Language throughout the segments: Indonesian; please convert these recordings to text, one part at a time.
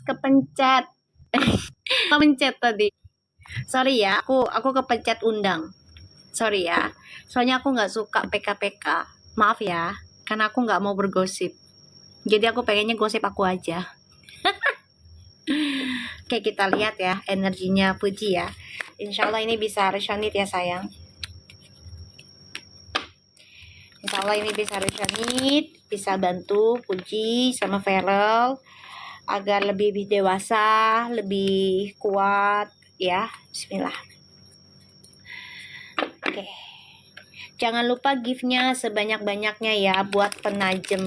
kepencet. Kepencet tadi. Sorry ya, aku kepencet undang. Sorry ya. Soalnya aku nggak suka PK-PK. Maaf ya, karena aku nggak mau bergosip. Jadi aku pengennya gosip aku aja. Oke, kita lihat ya energinya Puji ya. Insya Allah ini bisa resonate ya sayang. Insya Allah ini bisa resonate, bisa bantu Puji sama Feral agar lebih dewasa, lebih kuat ya. Bismillah. Oke. Jangan lupa gift-nya sebanyak-banyaknya ya buat penajem.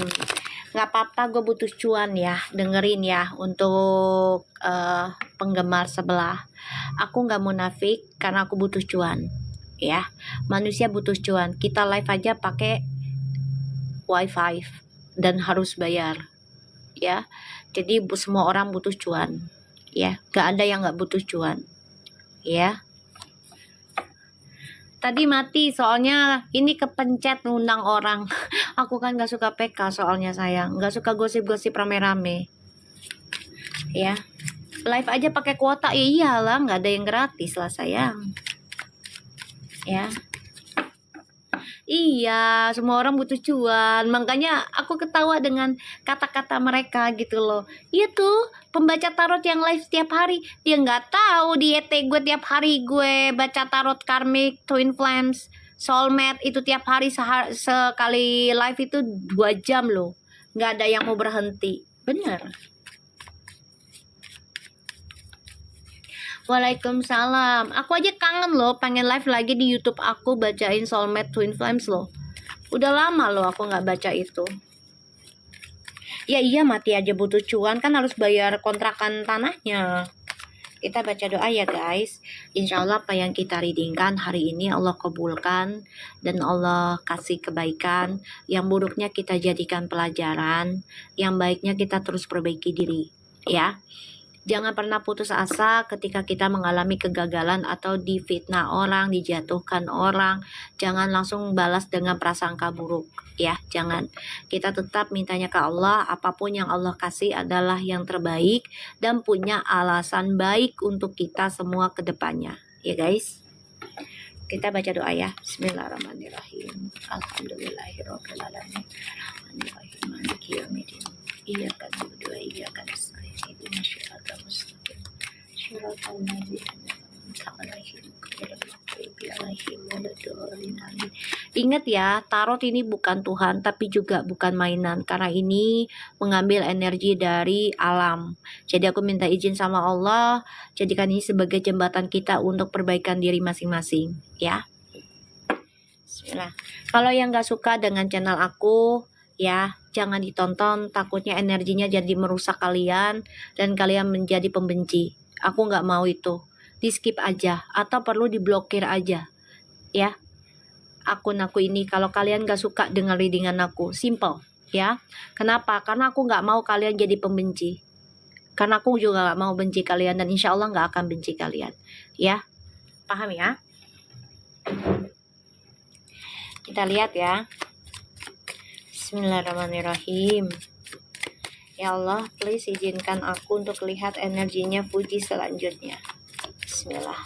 Nggak apa-apa, gue butuh cuan ya, dengerin ya untuk penggemar sebelah. Aku nggak munafik karena aku butuh cuan ya. Manusia butuh cuan. Kita live aja pakai wifi dan harus bayar ya. Jadi semua orang butuh cuan ya. Nggak ada yang nggak butuh cuan ya. Tadi mati soalnya ini kepencet ngundang orang. Aku kan gak suka PK soalnya sayang. Gak suka gosip-gosip rame-rame. Ya. Live aja pakai kuota. Ya iyalah, gak ada yang gratis lah sayang. Ya. Iya, semua orang butuh cuan. Makanya aku ketawa dengan kata-kata mereka gitu loh. Iya tuh, pembaca tarot yang live setiap hari. Dia nggak tahu di ET gue tiap hari gue baca tarot karmik, twin flames, soulmate itu tiap hari sekali live itu 2 jam loh. Nggak ada yang mau berhenti. Bener. Waalaikumsalam. Aku aja kangen loh, pengen live lagi di YouTube aku bacain soulmate twin flames loh. Udah lama loh aku nggak baca itu. Ya iya, mati aja butuh cuan, kan harus bayar kontrakan tanahnya. Kita baca doa ya guys. Insya Allah apa yang kita readingkan hari ini Allah kabulkan dan Allah kasih kebaikan. Yang buruknya kita jadikan pelajaran, yang baiknya kita terus perbaiki diri ya. Jangan pernah putus asa ketika kita mengalami kegagalan atau difitnah orang, dijatuhkan orang. Jangan langsung balas dengan prasangka buruk ya, jangan. Kita tetap mintanya ke Allah, apapun yang Allah kasih adalah yang terbaik dan punya alasan baik untuk kita semua ke depannya. Ya guys. Kita baca doa ya. Bismillahirrahmanirrahim. Alhamdulillahirabbil alamin. Arrahmanirrahim. Maliki yaumiddin. Iyyaka na'budu wa iyyaka nasta'in. Ihdinas siratal mustaqim. Shiratal ladzina an'amta 'alaihim ghairil maghdubi 'alaihim waladdallin. Ingat ya, tarot ini bukan Tuhan tapi juga bukan mainan karena ini mengambil energi dari alam. Jadi aku minta izin sama Allah, jadikan ini sebagai jembatan kita untuk perbaikan diri masing-masing ya. Bismillah. Kalau yang gak suka dengan channel aku ya, jangan ditonton, takutnya energinya jadi merusak kalian dan kalian menjadi pembenci. Aku nggak mau itu. Di skip aja atau perlu diblokir aja ya akun aku ini kalau kalian gak suka dengan readingan aku. Simple ya. Kenapa? Karena aku nggak mau kalian jadi pembenci. Karena aku juga nggak mau benci kalian dan insya Allah nggak akan benci kalian ya. Paham ya? Kita lihat ya. Bismillahirrahmanirrahim. Ya Allah, please izinkan aku untuk lihat energinya Puji selanjutnya. Bismillah.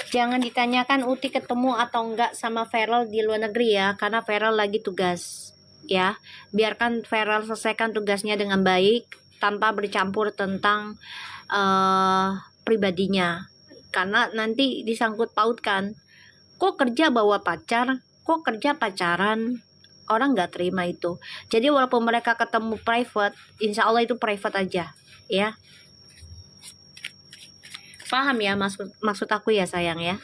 Jangan ditanyakan Uti ketemu atau enggak sama Feral di luar negeri ya, karena Feral lagi tugas ya. Biarkan Feral selesaikan tugasnya dengan baik tanpa bercampur tentang pribadinya, karena nanti disangkut pautkan. Kok kerja bawa pacar, kok kerja pacaran, orang nggak terima itu. Jadi walaupun mereka ketemu private, insya Allah itu private aja ya. Paham ya maksud aku ya sayang ya.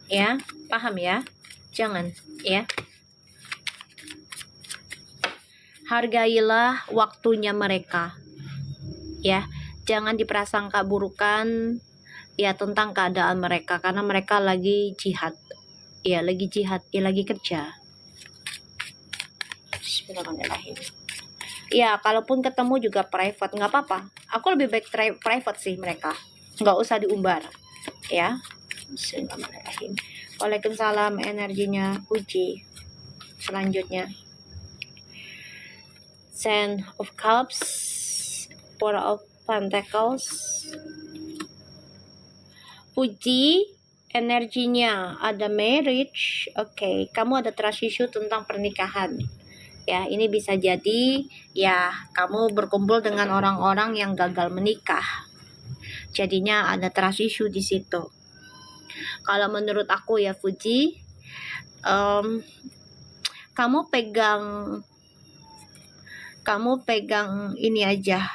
Ya, paham ya. Jangan ya. Hargailah waktunya mereka ya. Jangan diprasangka burukan ya tentang keadaan mereka, karena mereka lagi jihad ya, lagi jihad ya, lagi kerja. Bismillahirrahmanirrahim. Ya, kalaupun ketemu juga private nggak apa-apa. Aku lebih baik private sih mereka, nggak usah diumbar ya. Bismillahirrahmanirrahim. Waalaikumsalam energinya Puji. Selanjutnya Ten of Cups, Four of Pentacles. Puji, energinya ada marriage. Oke, kamu ada trust issue tentang pernikahan. Ya, ini bisa jadi ya kamu berkumpul dengan orang-orang yang gagal menikah. Jadinya ada trust issue di situ. Kalau menurut aku ya Puji, kamu pegang ini aja,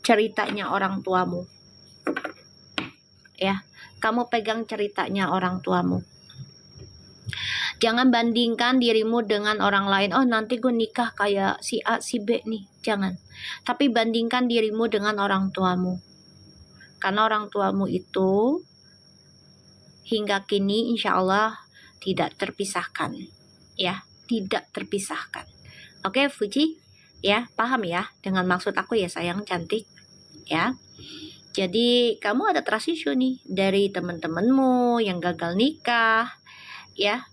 ceritanya orang tuamu. Ya, kamu pegang ceritanya orang tuamu. Jangan bandingkan dirimu dengan orang lain. Oh, nanti gue nikah kayak si A, si B nih. Jangan. Tapi bandingkan dirimu dengan orang tuamu. Karena orang tuamu itu hingga kini insya Allah tidak terpisahkan. Ya, tidak terpisahkan. Oke, Fuji? Ya, paham ya dengan maksud aku ya sayang cantik. Ya. Jadi kamu ada trust issue nih dari teman-temanmu yang gagal nikah, ya.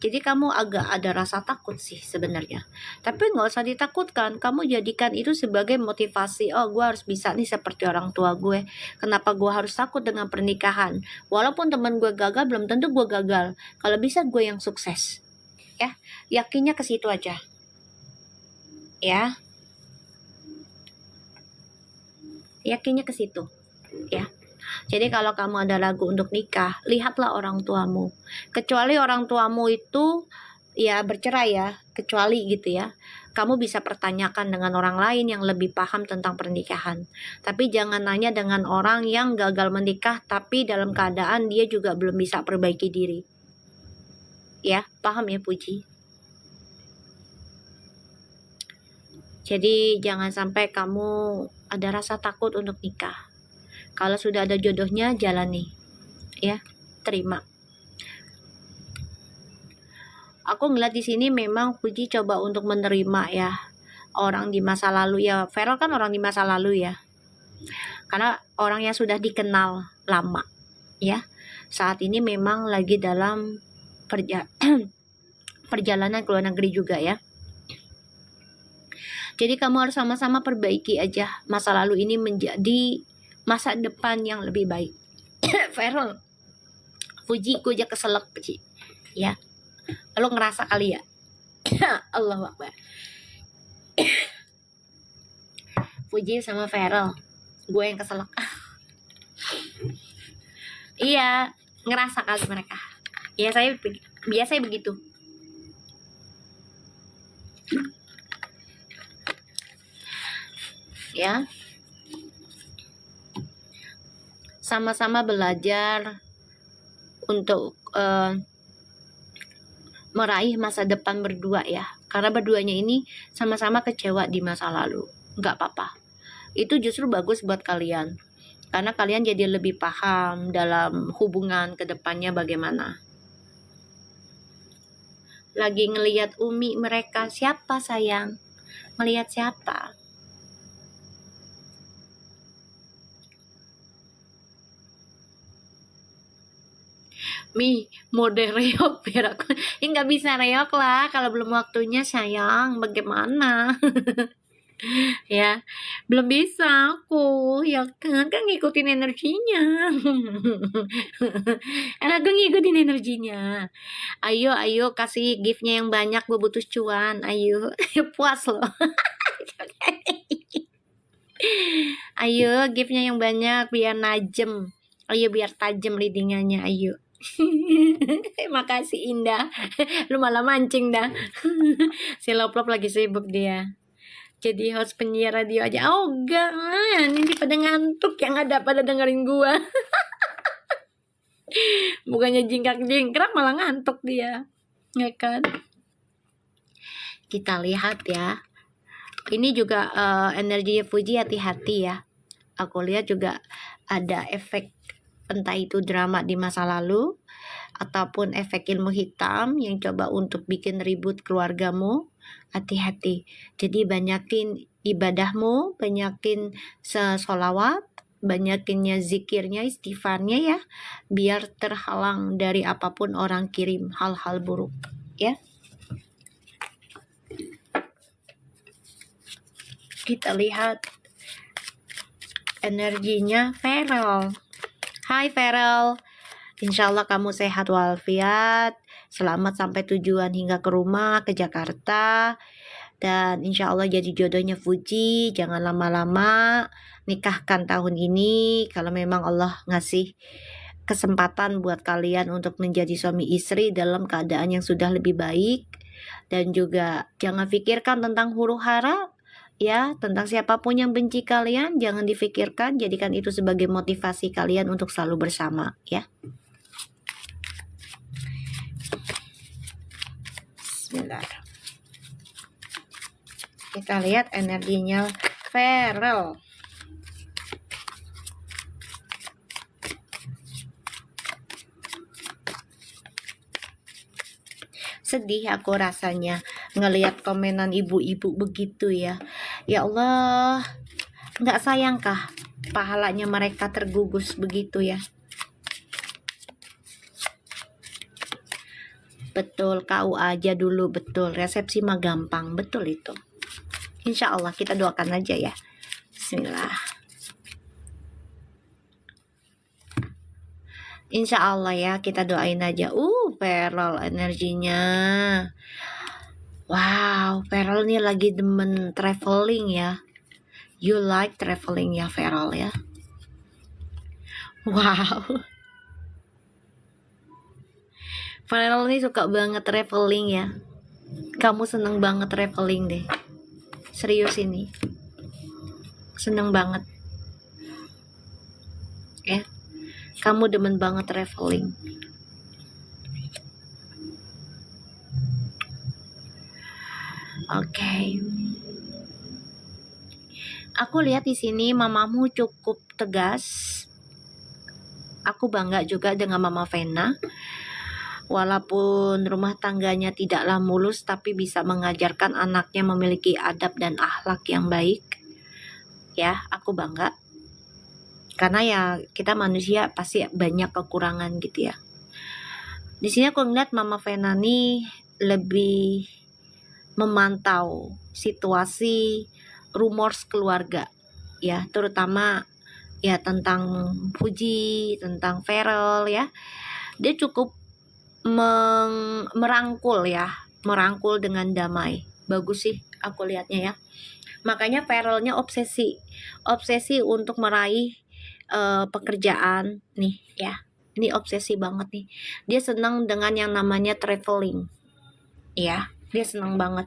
Jadi kamu agak ada rasa takut sih sebenarnya. Tapi nggak usah ditakutkan, kamu jadikan itu sebagai motivasi. Oh, gue harus bisa nih seperti orang tua gue. Kenapa gue harus takut dengan pernikahan? Walaupun teman gue gagal, belum tentu gue gagal. Kalau bisa gue yang sukses. Ya, yakinnya ke situ aja. Ya. Yakinnya ke situ, ya. Jadi kalau kamu ada ragu untuk nikah, lihatlah orang tuamu. Kecuali orang tuamu itu ya bercerai ya, kecuali gitu ya. Kamu bisa pertanyakan dengan orang lain yang lebih paham tentang pernikahan. Tapi jangan nanya dengan orang yang gagal menikah tapi dalam keadaan dia juga belum bisa perbaiki diri. Ya, paham ya Puji? Jadi jangan sampai kamu ada rasa takut untuk nikah. Kalau sudah ada jodohnya, jalani. Ya, terima. Aku ngeliat di sini memang Puji coba untuk menerima ya orang di masa lalu ya. Feral kan orang di masa lalu ya. Karena orang yang sudah dikenal lama ya. Saat ini memang lagi dalam perjalanan ke luar negeri juga ya. Jadi kamu harus sama-sama perbaiki aja masa lalu ini menjadi masa depan yang lebih baik. Feral, Puji, gue aja keselak Puji. Ya, lo ngerasa kali ya? Allahu Akbar. Puji sama Feral, gue yang keselak. Iya, ngerasa kali mereka. Ya saya biasa begitu. Ya, sama-sama belajar untuk meraih masa depan berdua ya. Karena berduanya ini sama-sama kecewa di masa lalu. Nggak apa-apa. Itu justru bagus buat kalian. Karena kalian jadi lebih paham dalam hubungan ke depannya bagaimana. Lagi ngelihat Umi mereka, siapa sayang? Ngelihat siapa? Mi, mode reok biar aku nggak bisa reok lah kalau belum waktunya sayang, bagaimana? Ya, belum bisa aku ya kan ngikutin energinya. Aku ngikutin energinya. Ayo kasih giftnya yang banyak, gue butuh cuan. Ayo puas loh. Ayo giftnya yang banyak biar najem. Ayo biar tajam readingannya. Ayo. Makasih Indah. Lu malah mancing dah. Si Loplop lagi sibuk dia. Jadi host penyiar radio aja. Oh enggak, ini pada ngantuk, yang ada pada dengerin gua. Bukannya jingkrak-jingkrak malah ngantuk dia. Ya kan? Kita lihat ya. Ini juga energinya Puji, hati-hati ya. Aku lihat juga ada efek entah itu drama di masa lalu ataupun efek ilmu hitam yang coba untuk bikin ribut keluargamu. Hati-hati. Jadi banyakin ibadahmu, banyakin sholawat, banyakinnya zikirnya, istighfarnya ya, biar terhalang dari apapun orang kirim hal-hal buruk ya. Kita lihat energinya Feral. Hai Feral, insya Allah kamu sehat walafiat, selamat sampai tujuan hingga ke rumah, ke Jakarta. Dan insya Allah jadi jodohnya Fuji, jangan lama-lama, nikahkan tahun ini. Kalau memang Allah ngasih kesempatan buat kalian untuk menjadi suami istri dalam keadaan yang sudah lebih baik. Dan juga jangan pikirkan tentang huru hara, ya, tentang siapapun yang benci kalian, jangan difikirkan, jadikan itu sebagai motivasi kalian untuk selalu bersama, ya. Bismillah. Kita lihat energinya Feral. Sedih aku rasanya ngelihat komenan ibu-ibu begitu ya. Ya Allah, nggak sayangkah pahalanya mereka tergugus begitu ya? Betul, KU aja dulu, betul. Resepsi mah gampang, betul itu. Insya Allah kita doakan aja ya. Bismillah. Insya Allah ya, kita doain aja. Feral energinya. Wow, Feral nih lagi demen traveling ya. You like traveling ya Feral ya. Wow. Feral nih suka banget traveling ya. Kamu seneng banget traveling deh. Serius ini. Seneng banget. Ya. Kamu demen banget traveling. Oke. Aku lihat di sini mamamu cukup tegas. Aku bangga juga dengan Mama Vena. Walaupun rumah tangganya tidaklah mulus, tapi bisa mengajarkan anaknya memiliki adab dan akhlak yang baik. Ya, aku bangga. Karena ya kita manusia pasti banyak kekurangan gitu ya. Di sini aku ngeliat Mama Vena nih lebih memantau situasi rumors keluarga ya, terutama ya tentang Fuji, tentang Feral ya. Dia cukup merangkul ya, merangkul dengan damai. Bagus sih aku lihatnya ya. Makanya Feralnya obsesi untuk meraih pekerjaan nih ya. Ini obsesi banget nih. Dia senang dengan yang namanya traveling ya. Dia senang banget.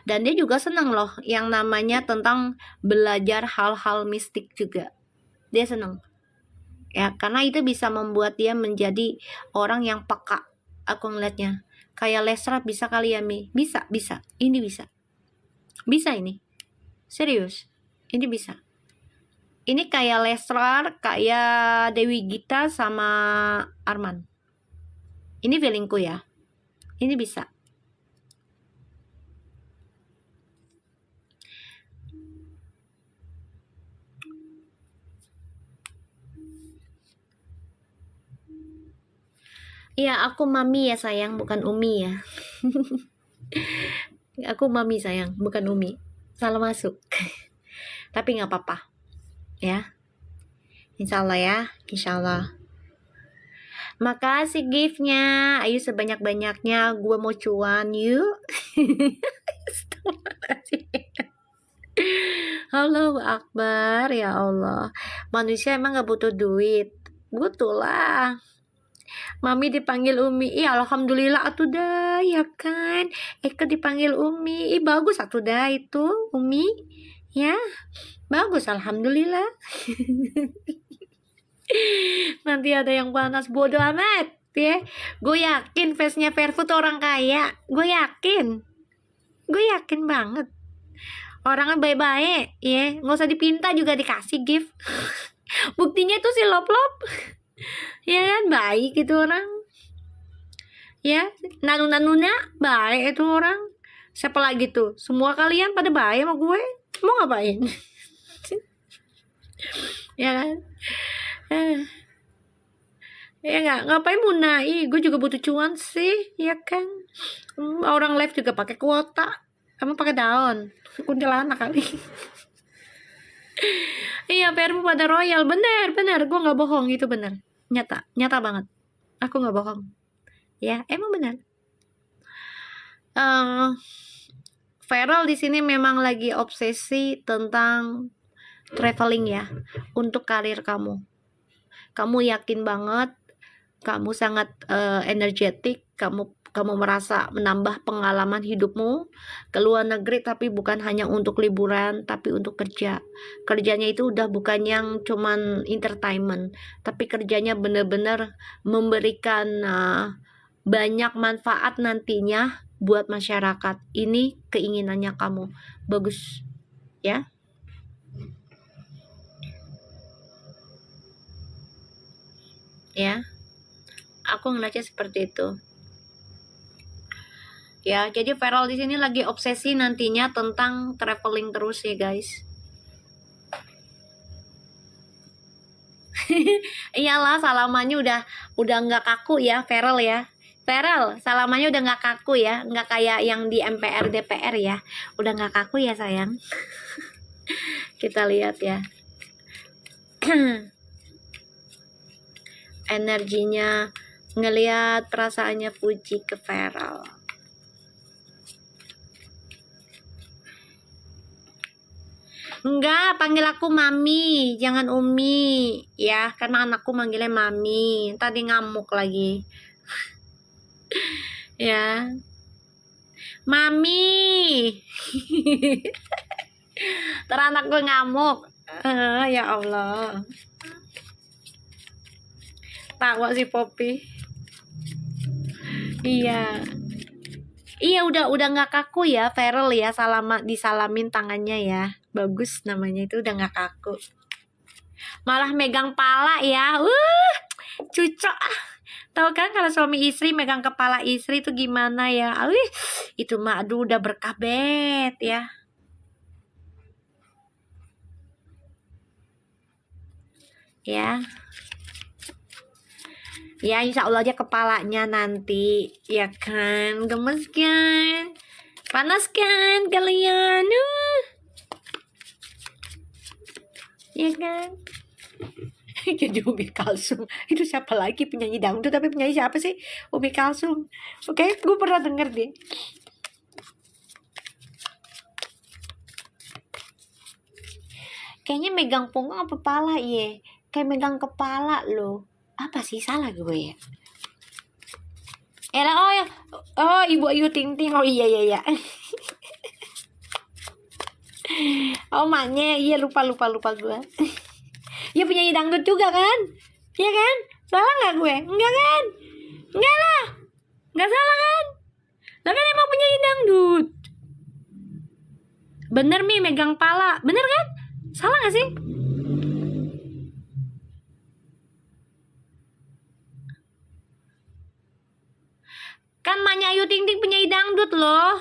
Dan dia juga senang loh yang namanya tentang belajar hal-hal mistik juga. Dia senang ya, karena itu bisa membuat dia menjadi orang yang peka. Aku ngeliatnya kayak Lesra bisa kali ya Mi. Bisa ini bisa ini serius, ini bisa. Ini kayak Lesrar, kayak Dewi Gita sama Arman. Ini feelingku ya. Ini bisa. Iya, aku Mami ya sayang, bukan Umi ya. Aku Mami sayang, bukan Umi. Salah masuk. Tapi nggak apa-apa. Ya, insya Allah ya, insya Allah. Makasih giftnya, ayo sebanyak-banyaknya, gue mau cuan yuk. Allahu Akbar, ya Allah. Manusia emang gak butuh duit. Butuh lah. Mami dipanggil Umi, alhamdulillah atuh dah, ya kan. Eka dipanggil Umi, bagus atuh dah itu Umi, ya. Bagus, alhamdulillah. Nanti ada yang panas, bodoh amat ya. Gue yakin face-nya Verfood orang kaya. Gue yakin banget. Orangnya baik-baik ya. Nggak usah dipinta juga dikasih gift. Buktinya tuh si Lop-Lop. Ya kan, baik itu orang. Ya, Nanu-Nanuna baik itu orang. Siapa lagi tuh? Semua kalian pada baik sama gue. Mau ngapain? Ya kan? Ya nggak, ngapain munai? Gue juga butuh cuan sih, ya kan? Orang live juga pakai kuota, kamu pakai daun kuntilanak kali. Iya, PR-mu pada royal, bener, gue nggak bohong, itu bener, nyata banget, aku nggak bohong, ya emang bener. Feral di sini memang lagi obsesi tentang traveling ya, untuk karir kamu. Kamu yakin banget, kamu sangat energetik, kamu merasa menambah pengalaman hidupmu ke luar negeri, tapi bukan hanya untuk liburan, tapi untuk kerja. Kerjanya itu udah bukan yang cuman entertainment, tapi kerjanya bener-bener memberikan banyak manfaat nantinya buat masyarakat. Ini keinginannya kamu, bagus ya. Ya, aku ngeliatnya seperti itu. Ya, jadi Feral di sini lagi obsesi nantinya tentang traveling terus ya guys. Iyalah, salamannya udah nggak kaku ya Feral ya. Feral, salamannya udah nggak kaku ya, nggak kayak yang di MPR DPR ya, udah nggak kaku ya sayang. Kita lihat ya. Energinya, ngelihat perasaannya Fuji ke Feral. Enggak, panggil aku Mami, jangan Umi ya, karena anakku manggilnya Mami, tadi ngamuk lagi. Ya, Mami. Ntar anak gue ngamuk. Ya Allah, tawa si Poppy. Iya, udah nggak kaku ya Feral ya, disalamin tangannya ya, bagus, namanya itu udah nggak kaku, malah megang pala ya. Cucok. Tahu kan kalau suami istri megang kepala istri itu gimana ya? Itu mah aduh udah berkah bet ya. Ya. Ya, insya Allah aja kepalanya nanti, ya kan? Gemes kan? Panas kan kalian? Ya kan? Jadi Umi Kalsum itu siapa lagi, penyanyi dangdut, tapi penyanyi siapa sih? Umi Kalsum. Oke, gue pernah denger deh. Kayaknya megang punggung apa kepala ya? Kayak megang kepala loh. Apa sih, salah gue ya? Oh Ibu Ayu Ting Ting. Oh iya. Oh maknya, iya lupa gue. Ya penyanyi dangdut juga kan? Iya kan? Salah nggak gue? Enggak kan? Enggak lah, nggak salah kan? Lah kan emang penyanyi dangdut. Bener Mi, megang pala, bener kan? Salah nggak sih? Kan Manya Ayu Ting Ting penyanyi dangdut loh.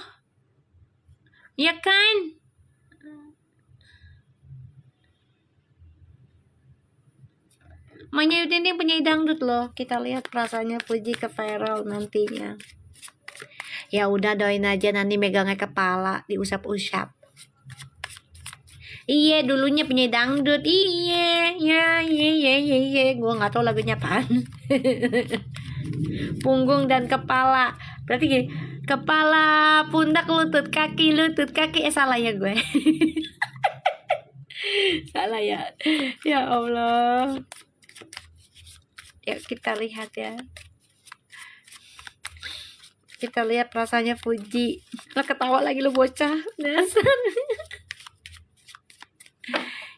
Iya kan? Manya Ayu Ting Ting penyanyi dangdut loh. Kita lihat perasaannya Fuji ke Feral nantinya. Ya udah, doain aja nanti megangnya kepala, diusap-usap. Iya, dulunya penyanyi dangdut. Iya. Gue nggak tahu lagunya apaan. Punggung dan kepala. Berarti gini, kepala, pundak, lutut, kaki. Salah ya gue. Salah ya. Ya Allah. Ya kita lihat ya. Kita lihat perasaannya Fuji. Lo ketawa lagi lo bocah. Dasar.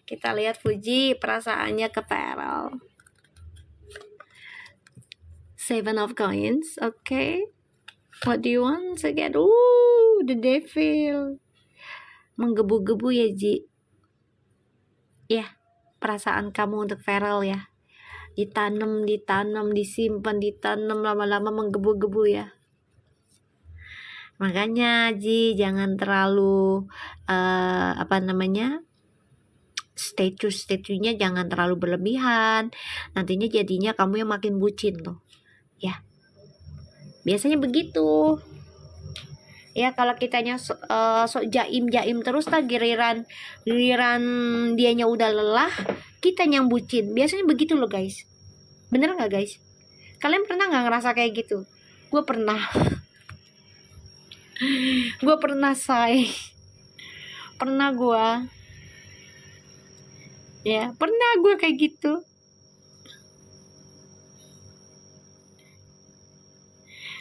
Kita lihat Fuji perasaannya ke Feral. Seven of Coins. Okay. What do you want again? The devil. Menggebu-gebu ya Ji. Ya, perasaan kamu untuk Feral ya. Ditanam, disimpan, ditanam, lama-lama menggebu-gebu ya. Makanya Ji jangan terlalu apa namanya, statue-statue-nya jangan terlalu berlebihan. Nantinya jadinya kamu yang makin bucin loh. Ya, biasanya begitu. Ya kalau kitanya sok jaim terus tak giliran dianya udah lelah, kita yang bucin. Biasanya begitu loh guys. Bener nggak guys? Kalian pernah nggak ngerasa kayak gitu? Gue pernah. Gue pernah say. Pernah gue. Ya pernah gue kayak gitu.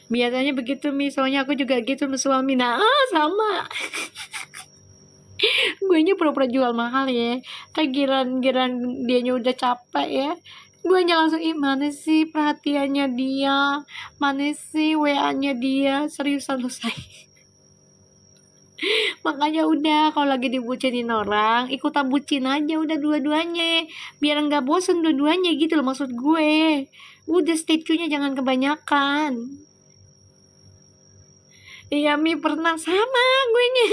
Biasanya begitu misalnya aku juga gitu sama suami. Nah sama. Gue nya pura-pura jual mahal ya. Kayak giran dianya udah capek ya. Gue nya langsung, mana sih perhatiannya dia, mana sih WA-nya dia, seriusan lu say. Makanya udah kalau lagi dibucinin orang, ikutan bucin aja udah dua-duanya, biar nggak bosen dua-duanya gitu loh maksud gue. Udah statue-nya jangan kebanyakan. Iya Mi pernah sama gue nya.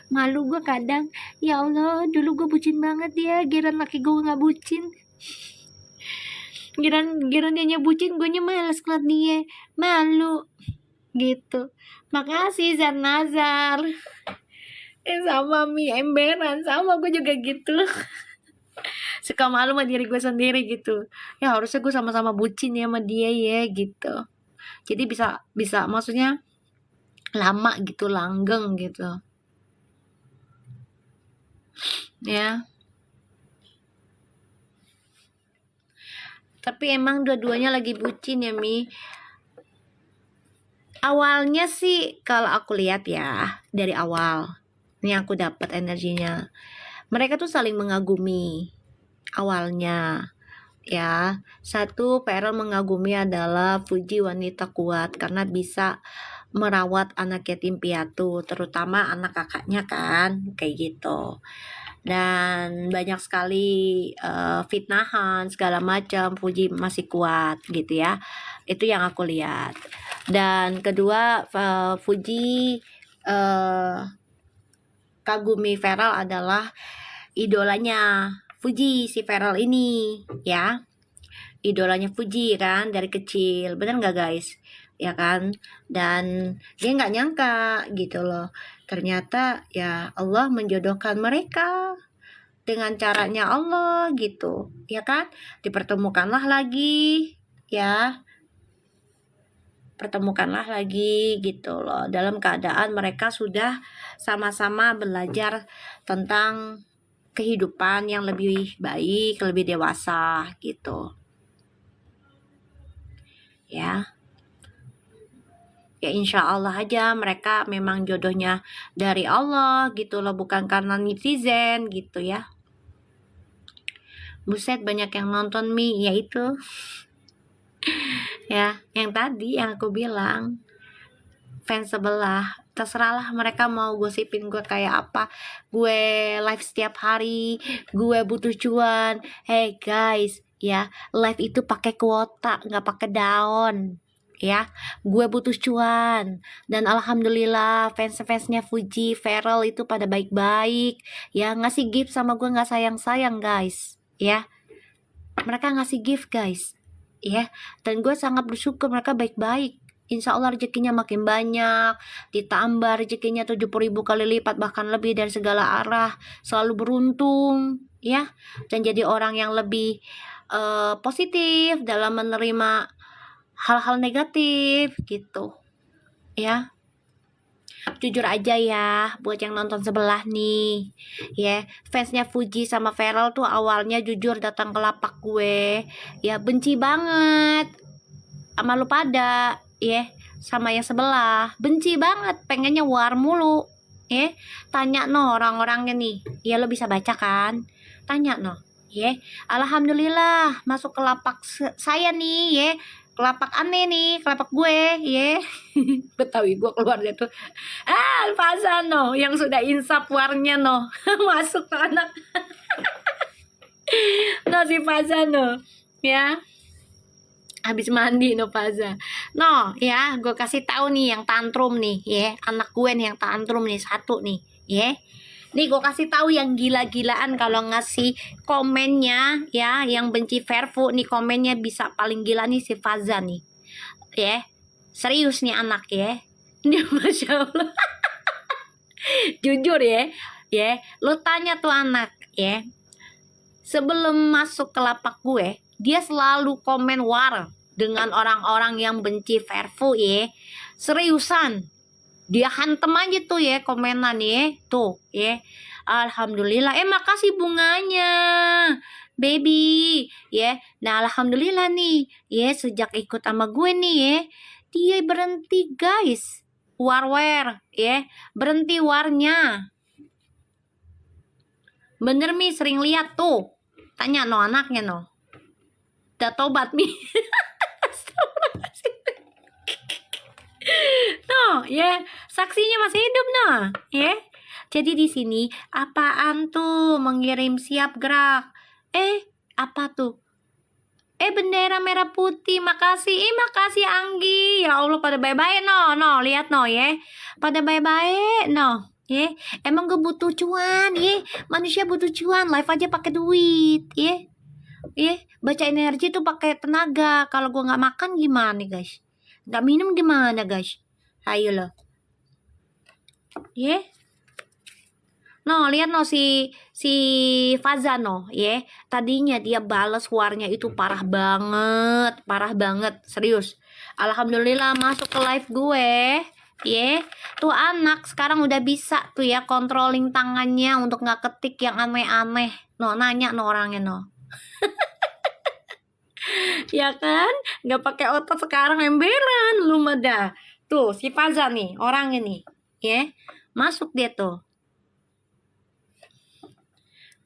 Malu gue kadang, ya Allah dulu gue bucin banget ya, giran laki gue nggak bucin. Giran dia bucin, gue nya males ngeliat dia, malu gitu. Makasih Zan Nazar. Sama Mi emberan, sama gue juga gitu. Suka malu sama diri gue sendiri gitu. Ya harusnya gue sama-sama bucin ya sama dia ya gitu. Jadi bisa maksudnya lama gitu, langgeng gitu. Ya. Tapi emang dua-duanya lagi bucin ya Mi. Awalnya sih kalau aku lihat ya dari awal, ini aku dapat energinya. Mereka tuh saling mengagumi awalnya. Ya, satu Farel mengagumi adalah Fuji wanita kuat karena bisa merawat anak yatim piatu, terutama anak kakaknya kan, kayak gitu. Dan banyak sekali fitnahan segala macam, Fuji masih kuat gitu ya. Itu yang aku lihat. Dan kedua Fuji kagumi Farel adalah idolanya Fuji, si Farel ini ya, idolanya Fuji kan dari kecil, bener nggak guys? Ya kan, dan dia nggak nyangka gitu loh, ternyata ya Allah menjodohkan mereka dengan caranya Allah gitu ya kan, dipertemukanlah lagi ya, pertemukanlah lagi gitu loh, dalam keadaan mereka sudah sama-sama belajar tentang kehidupan yang lebih baik, lebih dewasa gitu. Ya insya Allah aja mereka memang jodohnya dari Allah gitu loh, bukan karena netizen gitu ya. Buset banyak yang nonton Mi, ya itu ya yang tadi yang aku bilang, fans sebelah terserahlah mereka mau gosipin gue kayak apa, gue live setiap hari, gue butuh cuan. Hey guys ya, live itu pakai kuota nggak pakai daun ya, gue butuh cuan. Dan alhamdulillah fans-fansnya Fuji Farel itu pada baik-baik ya, ngasih gift sama gue nggak sayang-sayang guys ya, mereka ngasih gift guys ya, dan gue sangat bersyukur mereka baik-baik. Insya Allah rezekinya makin banyak, ditambah rezekinya 70.000 kali lipat bahkan lebih dari segala arah, selalu beruntung ya, dan jadi orang yang lebih positif dalam menerima hal-hal negatif gitu ya. Jujur aja ya buat yang nonton sebelah nih ya, fansnya Fuji sama Farel tuh awalnya jujur datang ke lapak gue ya, benci banget sama lu pada ya, sama yang sebelah benci banget, pengennya war mulu ya. Tanya no orang-orangnya nih ya, lo bisa baca kan, tanya no ya. Alhamdulillah masuk ke lapak saya nih ya, kelapak aneh nih, kelapak gue ya. Betawi gue keluarnya tuh Alfazan no yang sudah insaf warnya no masuk ke anak no si Fazan no ya. Habis mandi no Faza. No ya, gue kasih tahu nih yang tantrum nih ya, anak gue nih yang tantrum nih satu nih ya. Nih gue kasih tahu yang gila-gilaan kalau ngasih komennya ya, yang benci Verfu nih komennya bisa paling gila nih si Faza nih ya. Serius nih anak ya. Dia Masya Allah. Jujur ya, lo tanya tuh anak ya, sebelum masuk ke lapak gue, dia selalu komen war dengan orang-orang yang benci Verfu ya. Seriusan, dia hantem aja tuh ya komenan ya, tuh ya. Alhamdulillah, makasih bunganya, baby ya. Nah alhamdulillah nih ya, sejak ikut sama gue nih ya, dia berhenti guys, war ya, berhenti warnya. Bener mi, sering lihat tuh, tanya no anaknya no, udah tobat mi. No ya, saksinya masih hidup no ya. Jadi di sini apaan tuh mengirim siap gerak? Apa tuh? Bendera merah putih, makasih. Makasih Anggi. Ya Allah, pada bye-bye no, lihat no ya. Pada bye-bye no. Ya, emang gue butuh cuan ya. Manusia butuh cuan, live aja pakai duit ya. Baca energi tuh pakai tenaga. Kalau gue nggak makan gimana guys? Nggak minum gimana guys? Ayo loh. No, lihat no si Faza no, tadinya dia balas warnya itu parah banget, serius. Alhamdulillah masuk ke live gue, tuh anak sekarang udah bisa tuh ya controlling tangannya untuk nggak ketik yang aneh-aneh. No, nanya no orangnya no. Ya kan, nggak pakai otot sekarang emberan, lu mada. Tuh si Faza nih, orangnya nih, masuk dia tuh.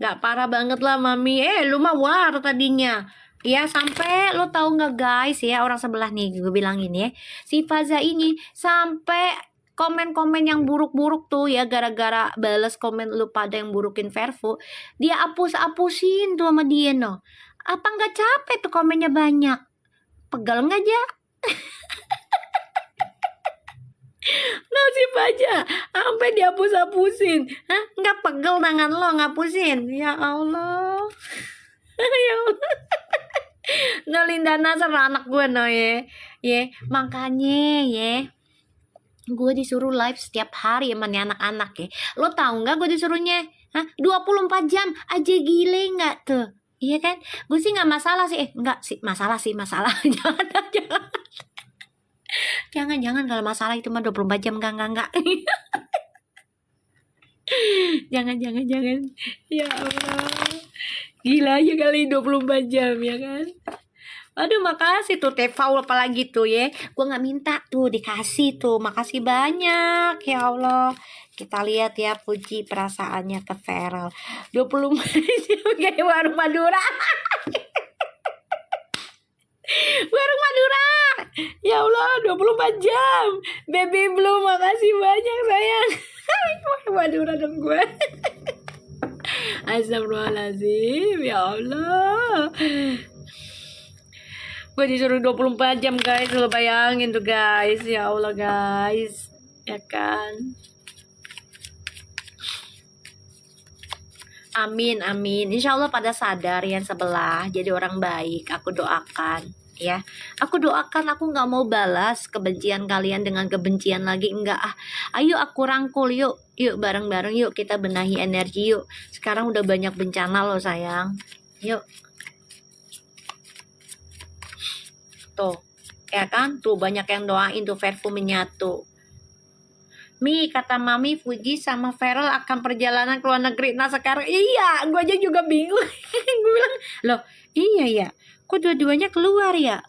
Gak parah banget lah mami. Lu mah war tadinya. Ya sampai lo tahu nggak guys ya, orang sebelah nih gue bilangin ya, si Faza ini sampai komen-komen yang buruk-buruk tuh ya, gara-gara balas komen lu pada yang burukin Verfu, dia hapus-hapusin tuh sama dia no. Apa nggak capek tuh komennya banyak? Pegel nggak aja? Nasib aja sampai dihapus-hapusin. Nggak pegel tangan lo ngapusin? Ya Allah. Ya Allah. No Linda Nasar anak gue no ya. Makanya ya, gue disuruh live setiap hari sama nih anak-anak ya. Lo tahu nggak gue disuruhnya 24 jam aja, gile nggak tuh? Iya kan? Gue sih nggak masalah sih. Nggak sih masalah. Jangan kalau masalah itu mah 24 jam enggak. Jangan. Ya Allah. Gila aja kali 24 jam ya kan. Aduh makasih tuh Tefau apalagi tuh ya. Gue gak minta tuh dikasih tuh. Makasih banyak ya Allah. Kita lihat ya puji perasaannya ke Feral. 24 jam kayak warung Madura. Warung Madura. Ya Allah 24 jam. Baby Blue makasih banyak sayang. Madura dong gue. Astagfirullahaladzim. Ya Allah, gue disuruh 24 jam guys. Lo bayangin tuh guys. Ya Allah guys, ya kan. Amin. Insya Allah pada sadar yang sebelah jadi orang baik. Aku doakan ya. Aku doakan, aku nggak mau balas kebencian kalian dengan kebencian lagi, enggak. Ayo aku rangkul, yuk bareng-bareng, yuk kita benahi energi, yuk. Sekarang udah banyak bencana loh sayang, yuk. Tuh ya kan, tuh banyak yang doain tuh Verfu menyatu. Mi, kata mami Fuji sama Feral akan perjalanan ke luar negeri. Nah sekarang iya, gue aja juga bingung. Gue bilang loh, iya ya, kok dua-duanya keluar ya?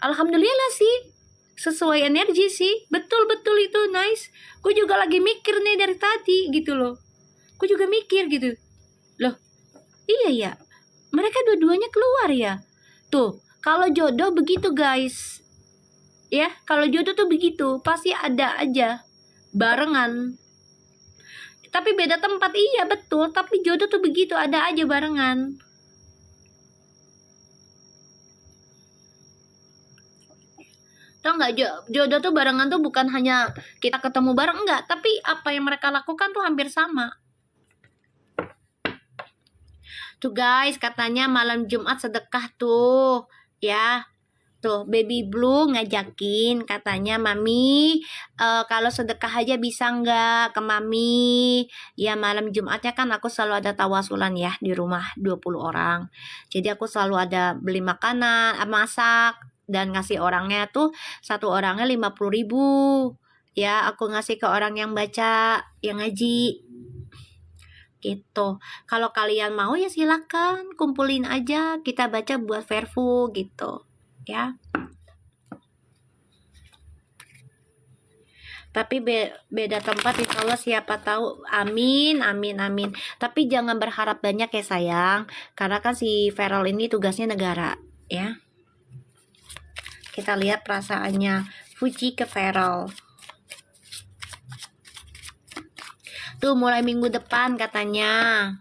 Alhamdulillah sih, sesuai energi sih. Betul itu nice. Gue juga lagi mikir nih dari tadi gitu loh. Gue juga mikir gitu loh, iya ya, mereka dua-duanya keluar ya. Tuh kalau jodoh begitu guys ya, kalau jodoh tuh begitu, pasti ada aja barengan. Tapi beda tempat, iya betul, tapi jodoh tuh begitu, ada aja barengan. Tau nggak, jodoh tuh barengan tuh bukan hanya kita ketemu bareng, enggak, tapi apa yang mereka lakukan tuh hampir sama. Tuh guys, katanya malam Jumat sedekah tuh, ya. Tuh, Baby Blue ngajakin, katanya Mami, kalau sedekah aja bisa nggak ke Mami? Ya malam Jumatnya kan aku selalu ada tawasulan ya di rumah 20 orang. Jadi aku selalu ada beli makanan, masak, dan ngasih orangnya tuh satu orangnya 50.000. Ya, aku ngasih ke orang yang baca, yang ngaji. Gitu. Kalau kalian mau ya silakan kumpulin aja, kita baca buat Verfu gitu. Ya. Tapi beda tempat insya Allah, siapa tahu, amin amin amin. Tapi jangan berharap banyak ya sayang, karena kan si Feral ini tugasnya negara ya. Kita lihat perasaannya Fuji ke Feral. Tuh mulai minggu depan katanya.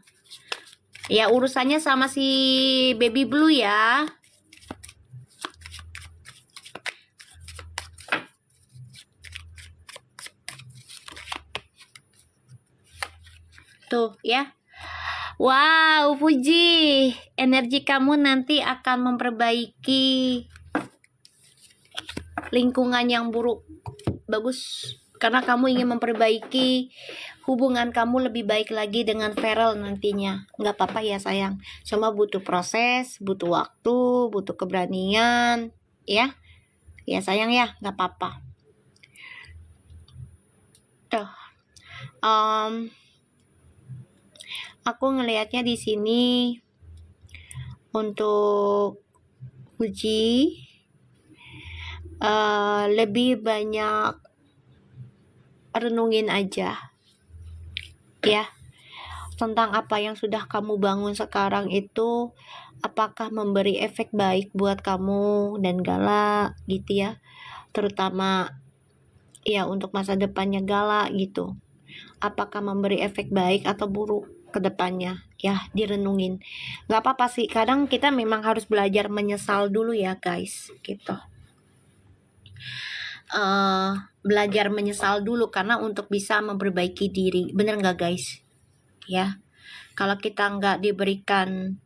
Ya urusannya sama si Baby Blue ya. Tuh ya. Wow, Fuji, energi kamu nanti akan memperbaiki lingkungan yang buruk. Bagus, karena kamu ingin memperbaiki hubungan kamu lebih baik lagi dengan Feral nantinya. Nggak apa-apa ya sayang, cuma butuh proses, butuh waktu, butuh keberanian, ya. Ya sayang ya, nggak apa-apa. Tuh. Aku ngelihatnya di sini untuk Fuji lebih banyak renungin aja ya tentang apa yang sudah kamu bangun sekarang itu, apakah memberi efek baik buat kamu dan Gala gitu ya, terutama ya untuk masa depannya Gala gitu. Apakah memberi efek baik atau buruk ke depannya, ya direnungin. Gak apa-apa sih, kadang kita memang harus belajar menyesal dulu ya guys gitu. Belajar menyesal dulu karena untuk bisa memperbaiki diri, bener gak guys ya. Kalau kita nggak diberikan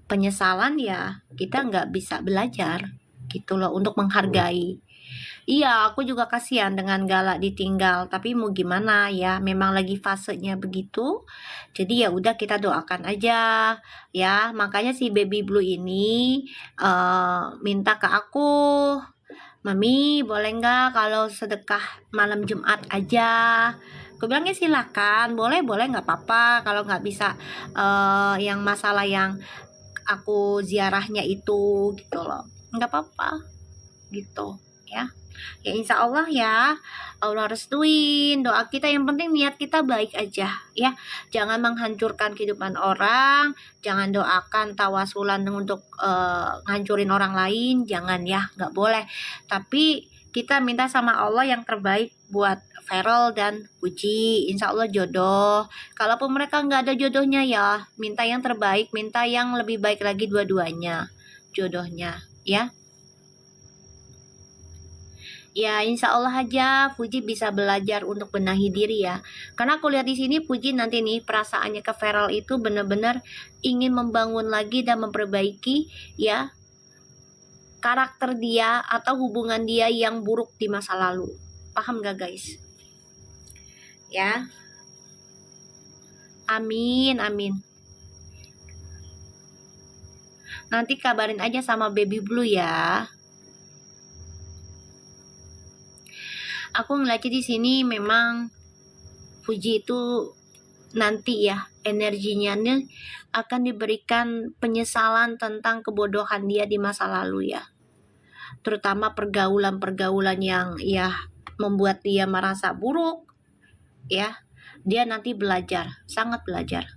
penyesalan ya kita nggak bisa belajar gitu loh untuk menghargai. Iya, aku juga kasihan dengan Gala ditinggal, tapi mau gimana ya, memang lagi fasenya begitu. Jadi ya udah kita doakan aja ya. Makanya si Baby Blue ini minta ke aku, Mami boleh nggak kalau sedekah malam Jumat aja? Aku bilang ya silakan, boleh nggak apa-apa. Kalau nggak bisa yang masalah yang aku ziarahnya itu gitu loh, nggak apa-apa gitu ya. Ya insya Allah ya, Allah restuin doa kita, yang penting niat kita baik aja ya. Jangan menghancurkan kehidupan orang, jangan doakan tawasulan untuk ngancurin orang lain, jangan ya, nggak boleh. Tapi kita minta sama Allah yang terbaik buat Feral dan Fuji, insya Allah jodoh. Kalaupun mereka nggak ada jodohnya ya, minta yang terbaik, minta yang lebih baik lagi dua-duanya jodohnya ya. Ya insya Allah aja Fuji bisa belajar untuk benahi diri ya. Karena aku lihat di sini Fuji nanti nih perasaannya ke Feral itu benar-benar ingin membangun lagi dan memperbaiki ya karakter dia atau hubungan dia yang buruk di masa lalu. Paham gak guys? Ya. Amin, amin. Nanti kabarin aja sama Baby Blue ya. Aku ngeliatnya di sini memang Fuji itu nanti ya energinya nih akan diberikan penyesalan tentang kebodohan dia di masa lalu ya. Terutama pergaulan-pergaulan yang ya membuat dia merasa buruk ya. Dia nanti belajar, sangat belajar.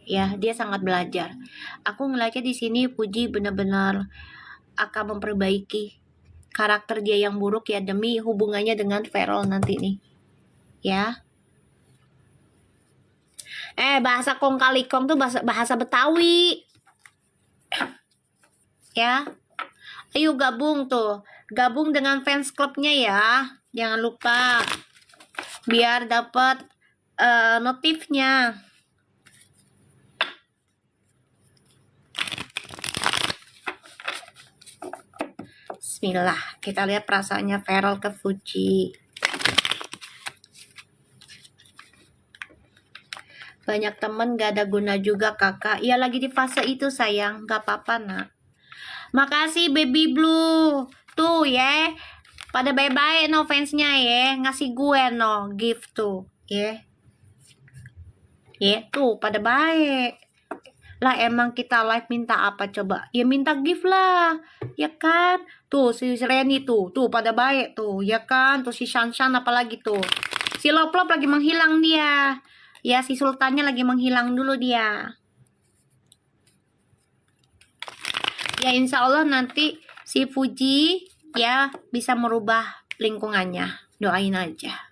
Ya, dia sangat belajar. Aku ngeliatnya di sini Fuji benar-benar akan memperbaiki karakter dia yang buruk ya demi hubungannya dengan Feral nanti nih ya. Bahasa kong kali kong tuh bahasa Betawi ya. Ayo gabung tuh. Gabung dengan fans clubnya ya. Jangan lupa. Biar dapat notifnya. Bismillah. Kita lihat perasaannya Feral ke Fuji. Banyak temen gak ada guna juga kakak. Ya lagi di fase itu sayang. Gak apa-apa nak. Makasih baby blue. Tuh ya. Pada bye-bye no fansnya ya. Ngasih gue no gift tuh. Ya. Ya tuh pada baik. Lah emang kita live minta apa coba? Ya minta gift lah. Ya kan? Tuh si Reni tuh. Tuh pada baik tuh. Ya kan? Tuh si Shanshan apalagi tuh. Si Loplop lagi menghilang dia. Ya si Sultannya lagi menghilang dulu dia. Ya insya Allah nanti si Fuji ya bisa merubah lingkungannya. Doain aja.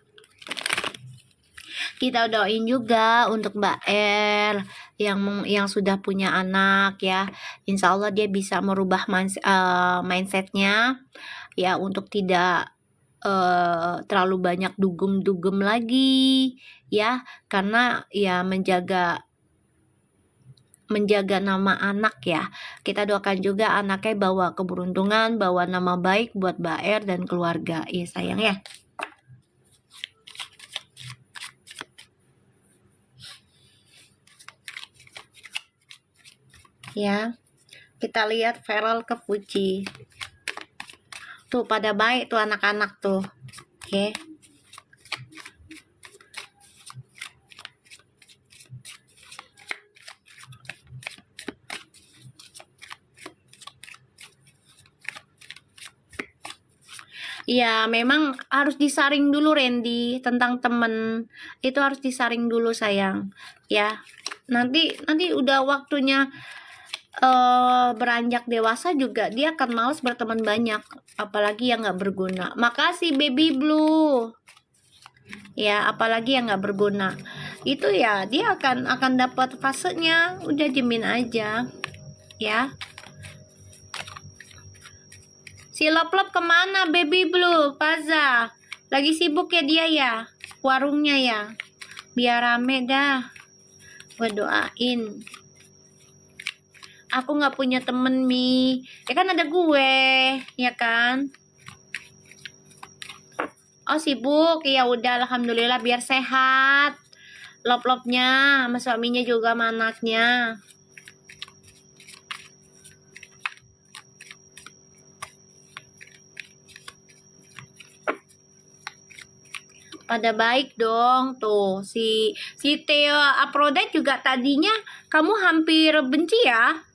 Kita doain juga untuk Mbak R yang sudah punya anak ya. Insya Allah dia bisa merubah mindsetnya ya untuk tidak terlalu banyak dugem-dugem lagi ya, karena ya menjaga nama anak ya. Kita doakan juga anaknya bawa keberuntungan, bawa nama baik buat Mbak R dan keluarga ya sayang ya. Ya, kita lihat Feral ke Fuji. Tuh pada baik tuh anak-anak tuh. Oke. Ya, memang harus disaring dulu Randy tentang temen. Itu harus disaring dulu sayang. Ya. Nanti udah waktunya beranjak dewasa juga dia akan males berteman banyak, apalagi yang nggak berguna. Makasih baby blue ya, apalagi yang nggak berguna itu ya dia akan dapat fasenya. Udah jamin aja ya. Si Loplop kemana baby blue? Paza lagi sibuk ya dia ya, warungnya ya, biar rame dah. Gue doain. Aku nggak punya temen Mi, ya kan ada gue, ya kan? Oh sibuk, ya udah alhamdulillah biar sehat. Lop-lopnya sama suaminya juga sama anaknya. Pada baik dong tuh si Theo Aphrodite juga tadinya kamu hampir benci ya.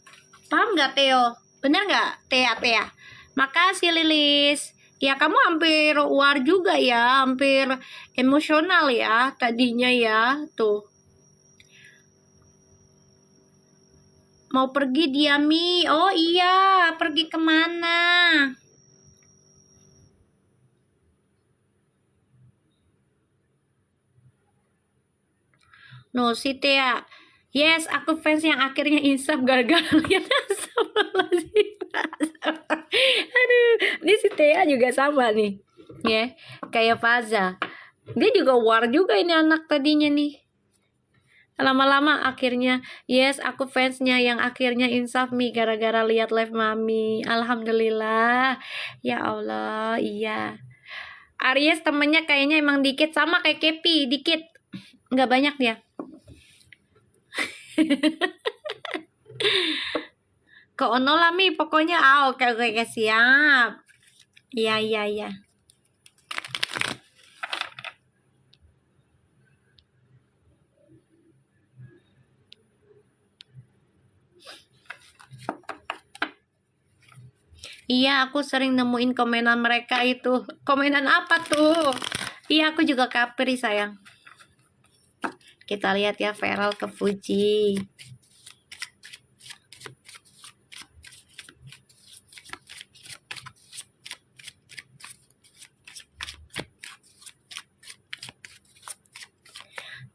Paham nggak Theo? Bener nggak Thea? Makasih Lilis. Ya kamu hampir war juga ya, hampir emosional ya tadinya ya tuh. Mau pergi dia Mi? Oh iya, pergi kemana? No si Thea. Yes, aku fans yang akhirnya insaf gara-gara lihat Aduh, ini si Thea juga sama nih. Ya, kayak Faza. Dia juga war juga ini anak tadinya nih. Lama-lama akhirnya, yes, aku fansnya yang akhirnya insaf Mi gara-gara lihat live Mami. Alhamdulillah. Ya Allah, iya. Aries temennya kayaknya emang dikit, sama kayak Kepi, dikit. Nggak banyak dia. Ke ono lah Mi, pokoknya oke siap. Iya. Iya, aku sering nemuin komenan mereka itu. Komenan apa tuh? Iya, aku juga kapri sayang. Kita lihat ya Feral ke Fuji.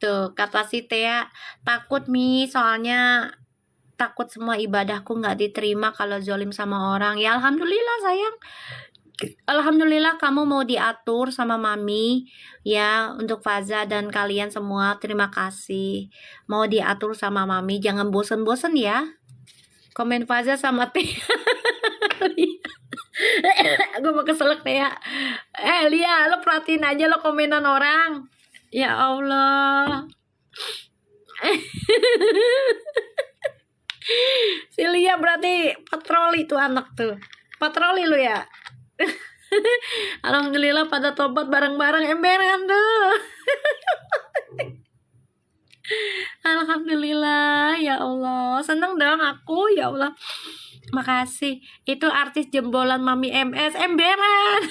Tuh, kata si Thea, takut Mi, soalnya takut semua ibadahku nggak diterima kalau zolim sama orang. Ya alhamdulillah sayang. Alhamdulillah kamu mau diatur sama mami ya. Untuk Faza dan kalian semua terima kasih. Mau diatur sama mami, jangan bosen-bosen ya. Komen Faza sama Tia. Gue mau keselak Tia. Lia, lo perhatiin aja lo komenan orang. Ya Allah. Si Lia berarti patroli tuh anak tuh. Patroli lu ya. Alhamdulillah pada tobat bareng-bareng emberan tuh. Alhamdulillah ya Allah. Seneng dong aku ya Allah. Makasih. Itu artis jembolan Mami MS emberan.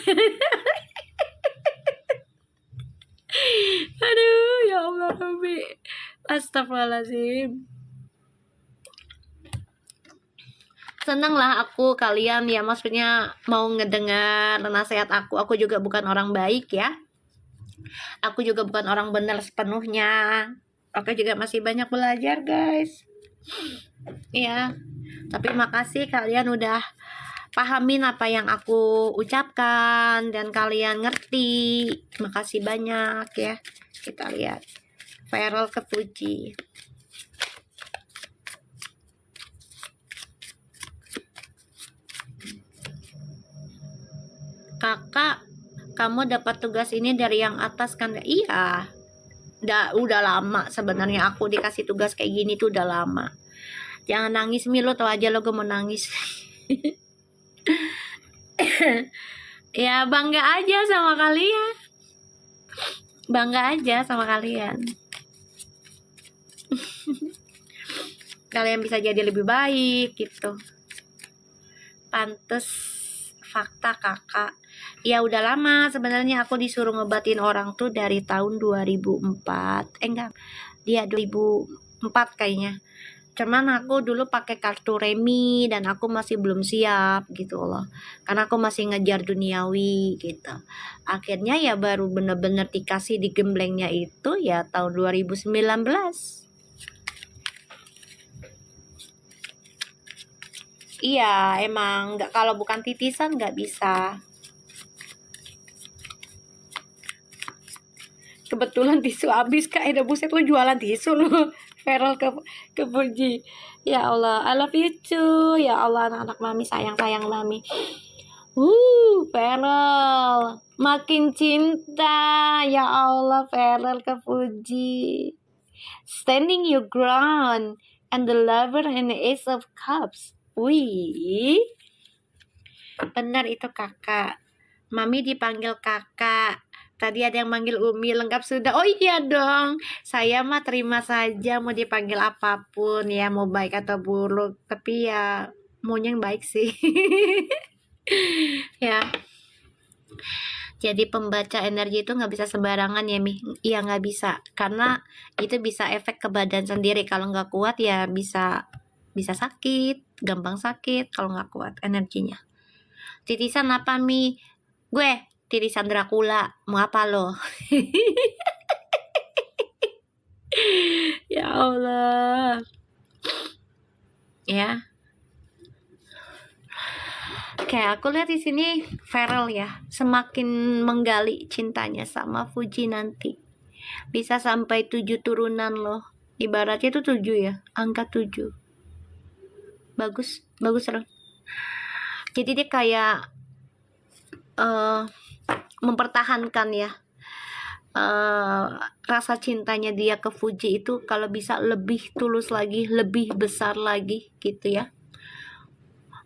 Aduh ya Allah Rabbi. Astagfirullahaladzim. Seneng lah aku kalian ya, maksudnya mau ngedengar nasihat aku juga bukan orang baik ya, aku juga bukan orang benar sepenuhnya, aku juga masih banyak belajar guys ya. Tapi makasih kalian udah pahamin apa yang aku ucapkan dan kalian ngerti, makasih banyak ya. Kita lihat viral ke Fuji. Kakak, kamu dapat tugas ini dari yang atas kan? Iya, udah lama sebenarnya aku dikasih tugas kayak gini tuh udah lama. Jangan nangis Mi, lo tau aja lo gue mau nangis. Ya bangga aja sama kalian, bangga aja sama kalian. Kalian bisa jadi lebih baik gitu. Pantes fakta kakak. Ya udah lama sebenarnya aku disuruh ngebatin orang tuh dari tahun 2004. Enggak. Dia 2004 kayaknya. Cuman aku dulu pakai kartu remi dan aku masih belum siap gitu loh. Karena aku masih ngejar duniawi gitu. Akhirnya ya baru bener-bener dikasih digemblengnya itu ya tahun 2019. Iya, emang nggak, kalau bukan titisan nggak bisa. Kebetulan tisu habis kak. Udah buset lu jualan tisu lu. Feral ke Fuji. Ya Allah, I love you too. Ya Allah, anak-anak mami sayang mami. Feral makin cinta. Ya Allah, Feral ke Fuji. Standing your ground and the lover and the ace of cups. Wih, benar itu kakak. Mami dipanggil kakak. Tadi ada yang manggil Umi, lengkap sudah. Oh iya dong, saya mah terima saja mau dipanggil apapun ya, mau baik atau buruk. Tapi ya maunya yang baik sih. Ya. Jadi pembaca energi itu nggak bisa sembarangan ya Mi. Iya nggak bisa, karena itu bisa efek ke badan sendiri. Kalau nggak kuat ya bisa sakit, gampang sakit kalau nggak kuat energinya. Titisan apa Mi? Gue titisan Dracula, mau apa lo? Ya Allah. Ya. Oke, aku lihat di sini Feral ya, semakin menggali cintanya sama Fuji nanti. Bisa sampai 7 turunan loh. Ibaratnya itu 7 ya, angka 7. Bagus loh. Jadi dia kayak mempertahankan ya rasa cintanya dia ke Fuji itu, kalau bisa lebih tulus lagi, lebih besar lagi gitu ya.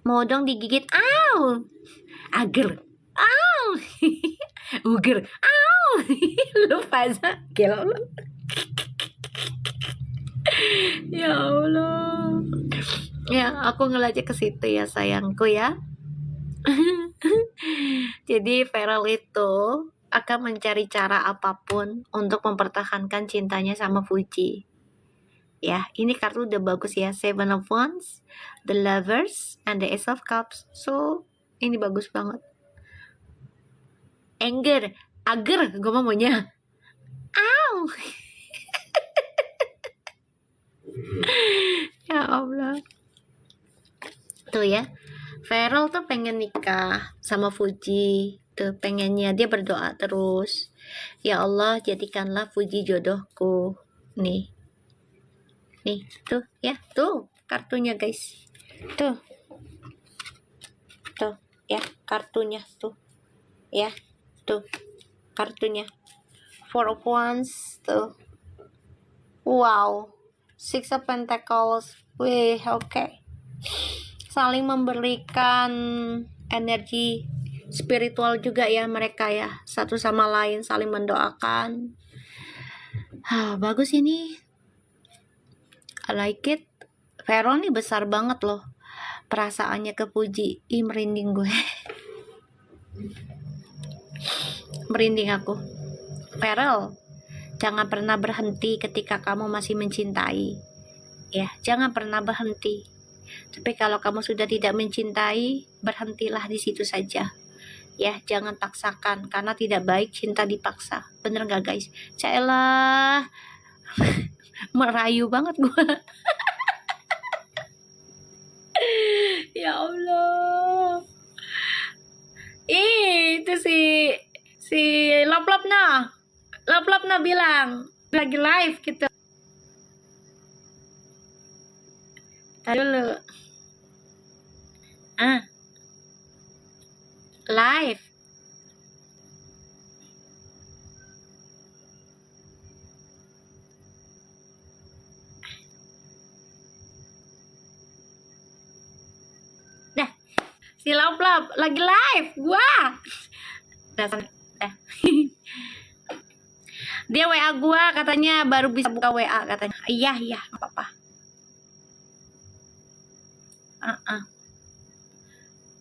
Mau dong digigit, au, ager, au, uger, au. Lu Faza, gelo lu. Ya Allah. Ya, aku ngelajak ke situ ya sayangku ya. Jadi Feral itu akan mencari cara apapun untuk mempertahankan cintanya sama Fuji. Ya, ini kartu udah bagus ya. Seven of Wands, The Lovers, and the Ace of Cups. So, ini bagus banget. Anger, gue maunya. Au. Ya Allah. Tuh ya, Feral tuh pengen nikah sama Fuji. Tuh pengennya, dia berdoa terus. Ya Allah, jadikanlah Fuji jodohku. Nih, tuh ya, tuh kartunya guys. Tuh ya, kartunya tuh. Ya, tuh kartunya. Four of Wands tuh. Wow, Six of Pentacles. Wih, oke. Saling memberikan energi spiritual juga ya mereka ya, satu sama lain saling mendoakan. Bagus ini, I like it. Feral nih besar banget loh perasaannya ke Puji. Ih, merinding gue. Merinding aku. Feral, jangan pernah berhenti ketika kamu masih mencintai ya, jangan pernah berhenti. Tapi kalau kamu sudah tidak mencintai, berhentilah di situ saja ya, jangan paksakan karena tidak baik cinta dipaksa. Bener gak guys? Caelah, merayu banget gue. Ya Allah. Itu si Lop-Lop nah bilang lagi live gitu. Tadi dulu. Live. Dah, si Lop-Lop lagi live gua. Dah. Dia WA gua katanya baru bisa buka WA katanya. Iya, enggak apa-apa.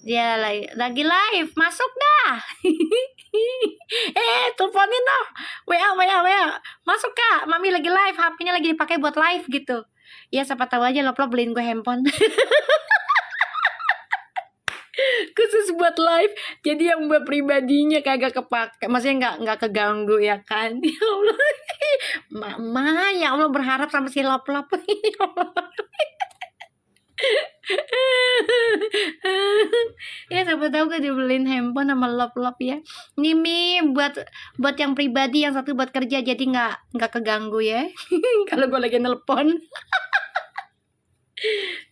Dia lagi live, masuk dah. Teleponin dong. WA. Masuk Kak, Mami lagi live, HP-nya lagi dipakai buat live gitu. Ya siapa tahu aja Lop-Lop beliin gue handphone. Khusus buat live, jadi yang buat pribadinya kagak kepake, maksudnya nggak keganggu ya kan. Ya Allah, Mama, ya Allah berharap sama si Lop-Lop. Ya siapa tahu kan dibeliin handphone sama Lop-Lop ya. Ini Mi buat yang pribadi, yang satu buat kerja, jadi nggak keganggu ya. Kalau gue lagi nelpon.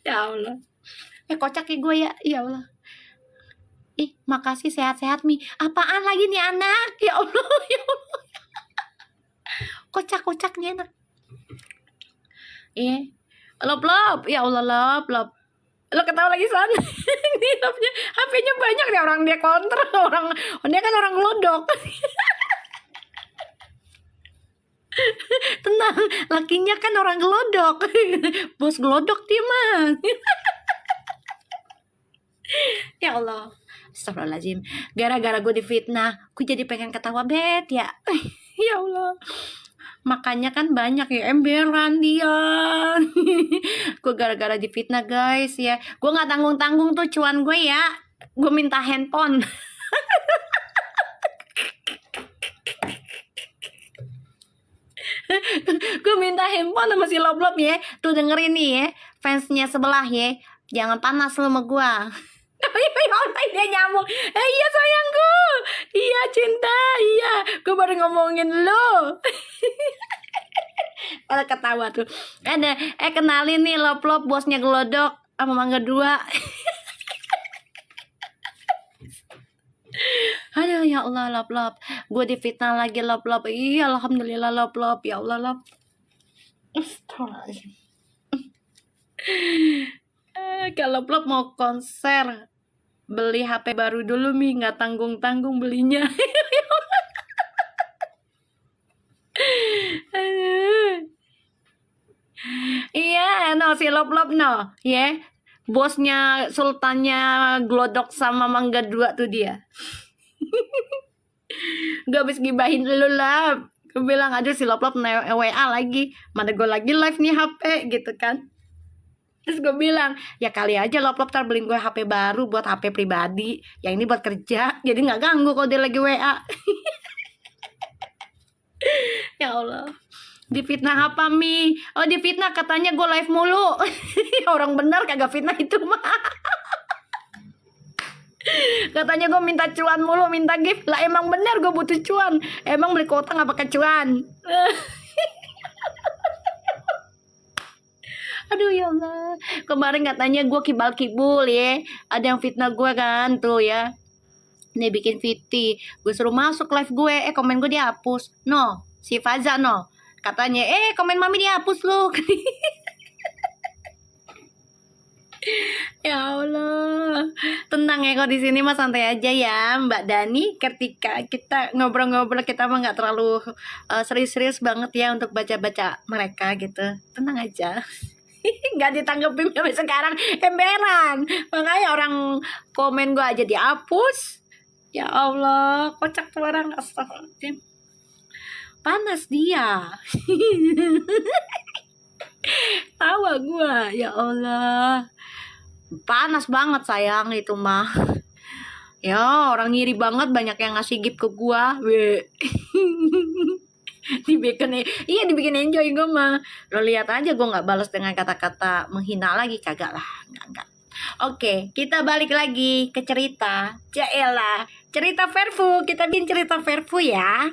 Ya Allah, kocak ya gue ya Allah. Ih, makasih, sehat-sehat Mi. Apaan lagi nih anak? Ya Allah, ya Allah. Kocak nih anak. Lop-Lop, ya Allah Lop-Lop. Lo ketawa lagi sana. Ini HP-nya banyak nih, orang dia kontrol, dia kan orang glodok. Tenang, lakinya kan orang glodok. Bos glodok dia mah. Ya Allah, astagfirullahaladzim. Gara-gara gue difitnah, gue jadi pengen ketawa bet ya. Ya Allah, makanya kan banyak ya emberan dia. Gue gara-gara difitnah guys ya. Gue nggak tanggung-tanggung tuh cuan gue ya. Gue minta handphone. Gue minta handphone sama si Lop-Lop ya. Tuh dengerin nih ya, fansnya sebelah ya, jangan panas lu sama gue. Dia nyambung. Iya sayangku, iya cinta, iya. Gue baru ngomongin lo. Pada ketawa tuh. Kenalin nih Lop-Lop, bosnya glodok sama Mangga 2. Aduh ya Allah Lop-Lop, gue difitnah lagi Lop-Lop. Iya alhamdulillah Lop-Lop, ya Allah Lop. Kalau Lop-Lop mau konser, beli HP baru dulu Mi, nggak tanggung-tanggung belinya. Iya, no si Lop-Lop no, ya. Bosnya sultannya glodok sama Mangga 2 tuh dia. Gak habis gibahin dulu lah. Gue bilang aduh si Lop-Lop WA lagi, mana gue lagi live nih HP gitu kan. Terus gue bilang, ya kali aja Lop-Lop ntar beliin gue HP baru buat HP pribadi, yang ini buat kerja, jadi nggak ganggu kalau dia lagi WA. Ya Allah, difitnah apa Mi? Oh difitnah katanya gue live mulu. Orang benar kagak fitnah itu mah. Katanya gue minta cuan mulu, minta gift lah. Emang bener gue butuh cuan. Emang beli kuota nggak pakai cuan. Aduh ya Allah. Kemarin katanya gue kibal-kibul ya. Ada yang fitnah gue kan tuh ya. Nih bikin VT. Gue suruh masuk live gue. Komen gue dihapus. No. Si Faza no. Katanya komen mami dihapus lu. Ya Allah. Tenang ya, kalau di sini mah santai aja ya Mbak Dani. Ketika kita ngobrol-ngobrol, kita mah nggak terlalu serius-serius banget ya untuk baca-baca mereka gitu. Tenang aja. Nggak ditanggepin sampai sekarang, emberan. Makanya orang komen gue aja dihapus. Ya Allah, kocak tuh orang. Astagfirullahaladzim. Panas dia. Tawa gue, ya Allah. Panas banget sayang itu mah. Ya orang ngiri banget, banyak yang ngasih gift ke gue. dibikin enjoy gue mah. Lo lihat aja gue nggak balas dengan kata-kata menghina lagi, kagak lah, enggak. Oke, kita balik lagi ke cerita. Jaelah, cerita Verfu. Kita bikin cerita Verfu ya.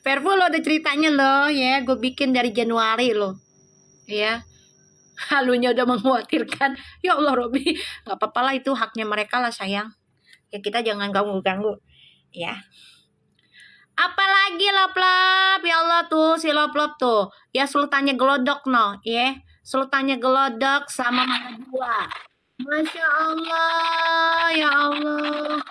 Verfu lo ada ceritanya lo ya. Gue bikin dari Januari lo ya. Halunya udah mengkhawatirkan. Ya Allah Robi, nggak apa-apa lah, itu haknya mereka lah sayang. Ya kita jangan ganggu-ganggu ya. Apalagi lop-lop, ya Allah tuh si lop-lop tuh ya, sultannya gelodok no ya, sultannya gelodok sama Mama Dua. Masya Allah, ya Allah,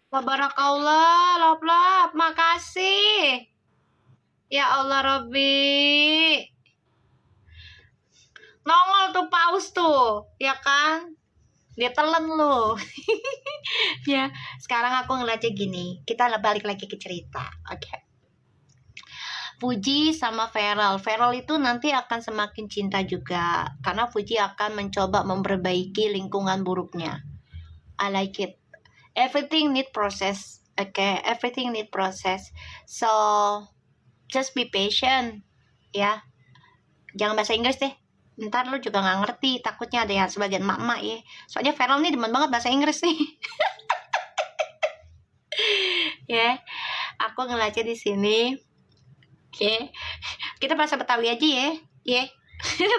Tabarakallah, lop-lop, makasih ya Allah Robbi. Nongol tuh paus tuh ya kan, dia telan lu. Ya sekarang aku ngeliatnya gini, kita balik lagi ke cerita. Oke. Fuji sama Feral itu nanti akan semakin cinta juga, karena Fuji akan mencoba memperbaiki lingkungan buruknya. I like it. Everything need process. Okay, everything need process. So just be patient ya. Jangan bahasa Inggris deh, ntar lu juga nggak ngerti, takutnya ada ya sebagian mak-mak ya. Soalnya Feral nih demen banget bahasa Inggris nih. Ya, aku ngeliatnya di sini. Oke, kita bahasa Betawi aja ya. Ya,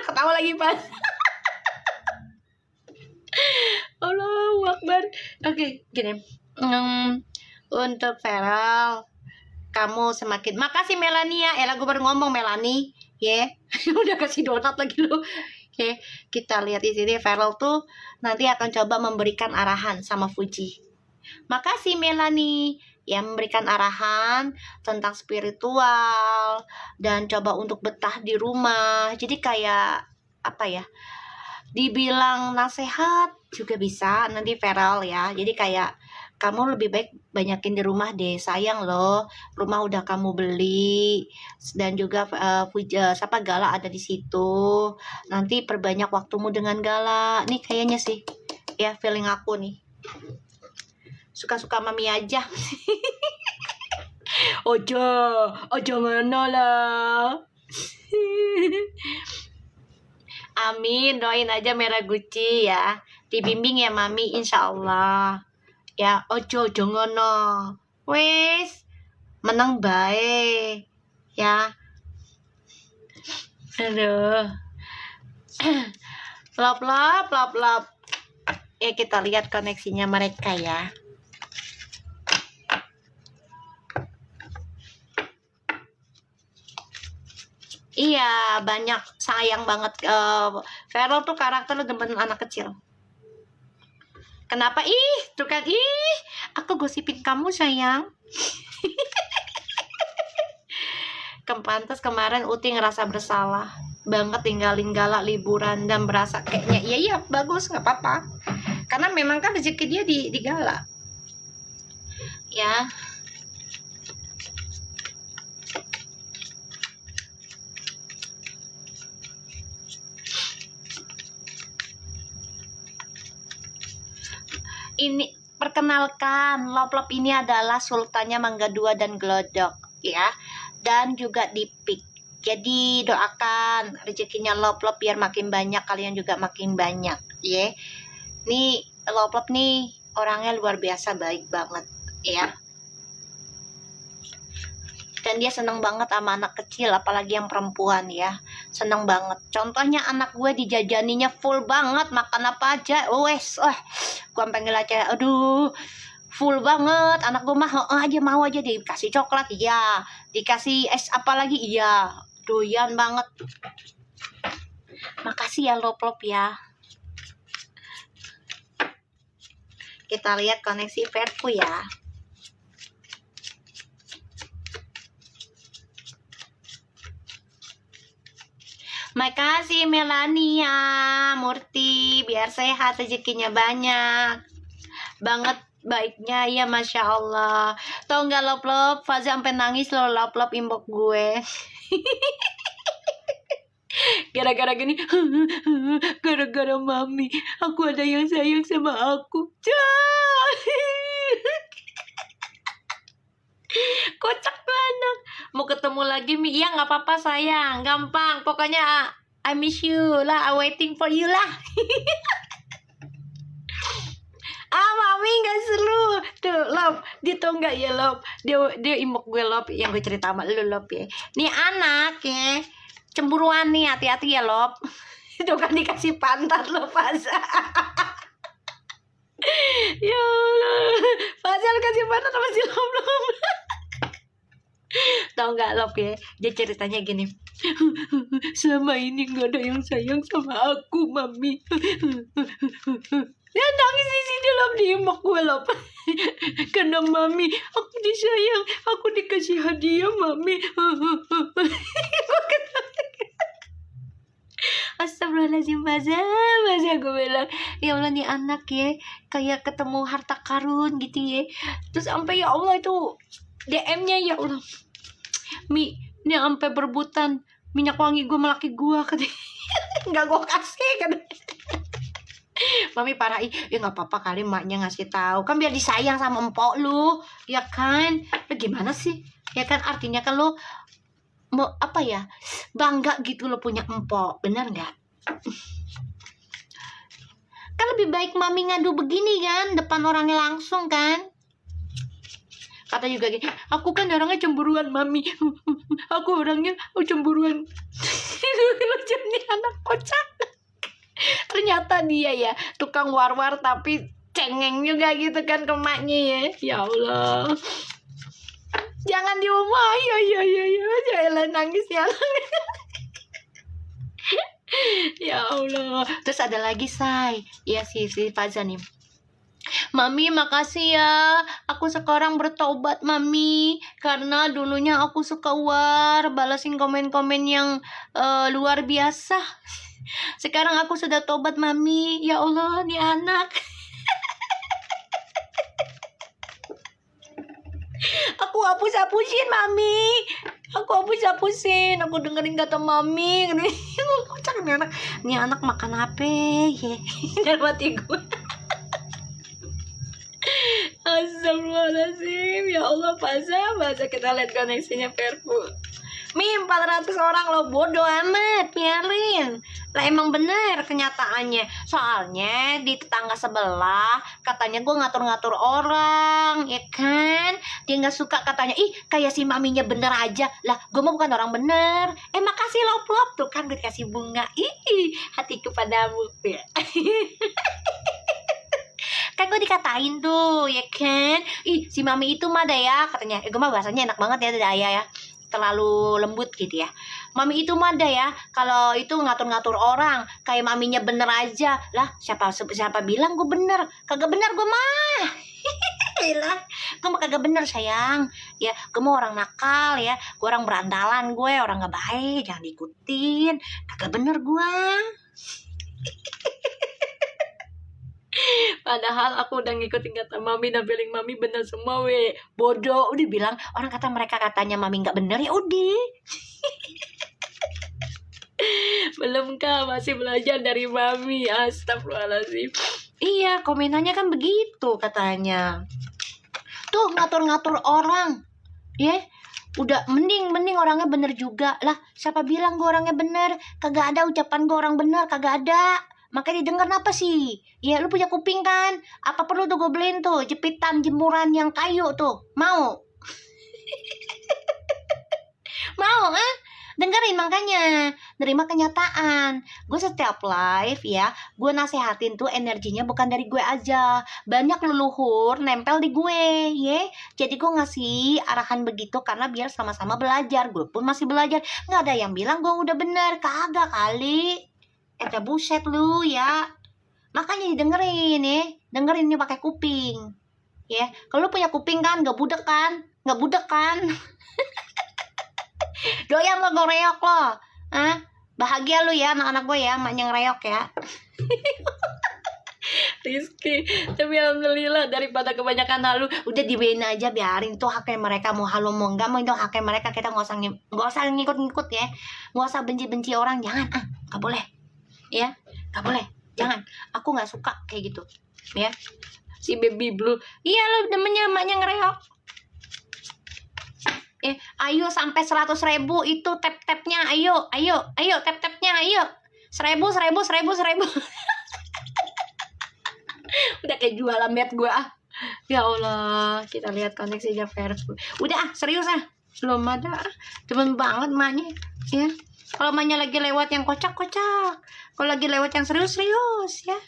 ketawa lagi pas. Allahu Akbar. Oke, gini. Untuk Feral, kamu semakin. Makasih Melania. Gue baru ngomong Melanie. Ya, udah kasih donat lagi lo. Oke, kita lihat di sini Feral tuh nanti akan coba memberikan arahan sama Fuji. Makasih Melanie yang memberikan arahan tentang spiritual dan coba untuk betah di rumah. Jadi kayak apa ya? Dibilang nasihat juga bisa nanti Feral ya. Jadi kayak kamu lebih baik banyakin di rumah deh sayang loh. Rumah udah kamu beli dan juga siapa Gala ada di situ. Nanti perbanyak waktumu dengan Gala. Nih kayaknya sih ya feeling aku nih. Suka-suka mami aja. Ojo ngono lah. Amin, doain aja Merah Gucci ya. Dibimbing ya mami insya Allah. Ya ojo ngono. Wes menang bae. Ya. Aduh. Lop. Ya kita lihat koneksinya mereka ya. Iya, banyak sayang banget. Feral tuh karakter demen anak kecil. Kenapa? Tuh kan, aku gosipin kamu sayang. Pantas kemarin Uti ngerasa bersalah banget tinggalin Gala liburan dan berasa kayaknya iya bagus, nggak apa-apa. Karena memang kan rezeki dia di Gala. Ya. Ini perkenalkan, lop-lop ini adalah sultannya Mangga 2 dan Glodok ya, dan juga Dipik. Jadi doakan rezekinya lop-lop biar makin banyak, kalian juga makin banyak ya. Nih Loplop nih orangnya luar biasa baik banget ya. Dan dia seneng banget sama anak kecil, apalagi yang perempuan ya. Seneng banget. Contohnya anak gue dijajaninya full banget, makan apa aja. Wes, gue pengen aja. Aduh, full banget. Anak gue mah mau aja dikasih coklat, iya. Dikasih es apa lagi, iya. Doyan banget. Makasih ya Loplop ya. Kita lihat koneksi Verpu ya. Makasih Melania Murti, biar sehat rezekinya banyak banget baiknya ya, Masya Allah. Tau nggak Loplop, Faza sampai nangis loh Loplop inbox gue. Gara-gara gini, gara-gara mami, aku ada yang sayang sama aku. Kocak banget. Mau ketemu lagi Mi? Iya nggak apa-apa sayang, gampang. Pokoknya I miss you lah, I waiting for you lah. Mami nggak seru. Tuh Lop, dia tau nggak ya Lop? Dia inbox gue Lop, yang gue cerita sama lu Lop ya. Nih anak ya, cemburuan nih, hati-hati ya Lop. Itu kan dikasih pantat lo Faza. Ya Allah, Faza kasih pantat sama si Lop. Tau nggak Lop ya, dia ceritanya gini. Selama ini nggak ada yang sayang sama aku mami. Dia nangis di sini Lop, di inbox gue Lop. Karena mami, aku disayang, aku dikasih hadiah mami. Astagfirullahaladzim Faza gue bilang, ya Allah nih anak ya kayak ketemu harta karun gitu ya. Terus sampai ya Allah itu DM-nya ya Allah, Mi, ini sampai berebutan minyak wangi gue sama laki gue katanya. Nggak gue kasih kan. Mami parah, ya nggak apa-apa kali maknya ngasih tahu kan biar disayang sama empok lu, ya kan? Gimana sih? Ya kan artinya kan lu mau apa ya, bangga gitu lo punya empok, bener nggak? Kan lebih baik mami ngadu begini kan, depan orangnya langsung kan. Kata juga gini, aku kan orangnya cemburuan mami. Aku orangnya cemburuan. Lucu nih anak kocak. Ternyata dia ya tukang war-war tapi cengeng juga gitu kan ke maknya ya. Ya Allah, jangan diumah, ya jangan nangis ya. Ya Allah. Terus ada lagi say, ya si Faza nih. Mami makasih ya, aku sekarang bertobat mami, karena dulunya aku suka balasin komen-komen yang luar biasa. Sekarang aku sudah tobat mami. Ya Allah nih anak. Aku hapus-hapusin mami. Aku dengerin kata mami. Kocak nih anak. Nih anak makan apa ya? Dalam hati gue. Astagfirullahaladzim. Ya Allah Faza kita lihat koneksinya Verpu. Mi 400 orang lo, bodo amat, biarin lah, emang bener kenyataannya. Soalnya di tetangga sebelah katanya gue ngatur-ngatur orang, ya kan? Dia nggak suka katanya, ih kayak si maminya bener aja. Lah gue mah bukan orang bener. Makasih Loplop, tuh kan gue kasih bunga. Ih, hatiku padamu ya. Kan gue dikatain tuh, ya kan? Ih si mami itu mah daya katanya. Gue mah bahasanya enak banget ya dari ayah ya, terlalu lembut gitu ya. Mami itu mah ada ya, kalau itu ngatur-ngatur orang, kayak maminya bener aja. Lah siapa bilang gue bener? Kagak bener gue mah. Lah, gue mah kagak bener sayang. Ya, gue mah orang nakal ya, gue orang berandalan, gue orang gak baik, jangan diikutin. Kagak bener gue. Padahal aku udah ngikutin kata mami dan feeling mami bener semua we. Bodoh, udah bilang orang kata mereka katanya mami nggak bener, ya udah. Belum kah, masih belajar dari mami. Astagfirullahaladzim. Iya, komenannya kan begitu katanya. Tuh ngatur-ngatur orang, ya. Udah mending orangnya bener juga lah. Siapa bilang gue orangnya bener? Kagak ada ucapan gue orang bener, kagak ada. Makanya didengar apa sih? Ya lu punya kuping kan? Apa perlu tuh gue beliin tuh jepitan jemuran yang kayu tuh? Mau? Mau ah? Dengerin makanya, nerima kenyataan. Gue setiap live ya, gue nasehatin tuh energinya bukan dari gue aja. Banyak leluhur nempel di gue, ya. Jadi gue ngasih arahan begitu karena biar sama-sama belajar. Gue pun masih belajar. Nggak ada yang bilang gue udah bener, kagak kali. Buset lu ya. Makanya didengerin ya, dengerin ini pakai kuping. Ya, kalau lu punya kuping kan, nggak budek kan? Nggak budek kan? Doyan lo gue reok lo. Hah? Bahagia lu ya anak-anak gue ya, emaknya ngereok ya. Rizky, tapi alhamdulillah daripada kebanyakan halu, udah dibein aja, biarin tuh haknya mereka, mau halu mau enggak, mau itu haknya mereka. Kita nggak usah ngikut-ngikut ya, nggak usah benci-benci orang, jangan nggak boleh ya, nggak boleh, jangan. Aku nggak suka kayak gitu ya. Si baby blue, iya lo namanya emaknya ngereok. Ayo sampai 100.000 itu tap-tapnya, ayo tap-tapnya, ayo 1.000. Udah kayak jualan med gue ya Allah. Kita lihat koneksinya Fairful. Udah serius belum ada, temen banget emaknya ya. Kalau emaknya lagi lewat yang kocak-kocak, kalau lagi lewat yang serius-serius ya.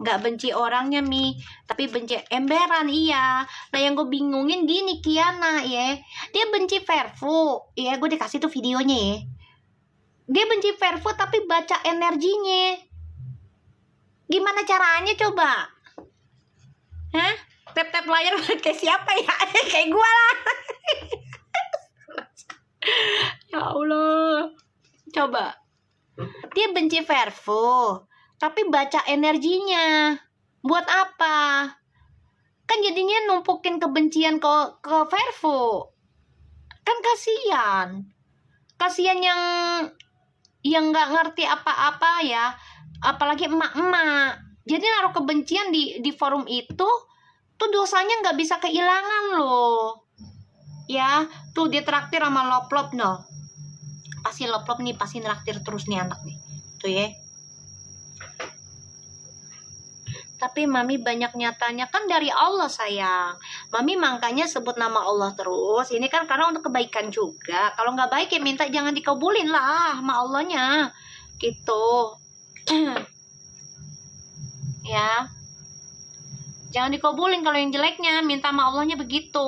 Nggak benci orangnya Mi, tapi benci emberan. Iya, nah yang gue bingungin gini Kiana ya, dia benci Fairful ya. Gue dikasih tuh videonya ya, dia benci Fairful tapi baca energinya. Gimana caranya coba? Hah? Tap-tap layar kayak siapa ya? Kayak gue lah. Ya Allah, coba. Dia benci Fairful tapi baca energinya. Buat apa? Kan jadinya numpukin kebencian ke Fairful. Kan kasihan yang nggak ngerti apa-apa ya, apalagi emak-emak. Jadi naruh kebencian di forum itu tuh dosanya nggak bisa kehilangan loh ya. Tuh dia traktir sama Loplop no, pasti Loplop nih pasti nraktir terus nih anak nih tuh ya. Tapi Mami banyak nyatanya kan dari Allah sayang. Mami makanya sebut nama Allah terus. Ini kan karena untuk kebaikan juga. Kalau nggak baik ya minta jangan dikabulin lah sama Allahnya. Gitu. Ya. Jangan dikabulin kalau yang jeleknya. Minta sama Allahnya begitu.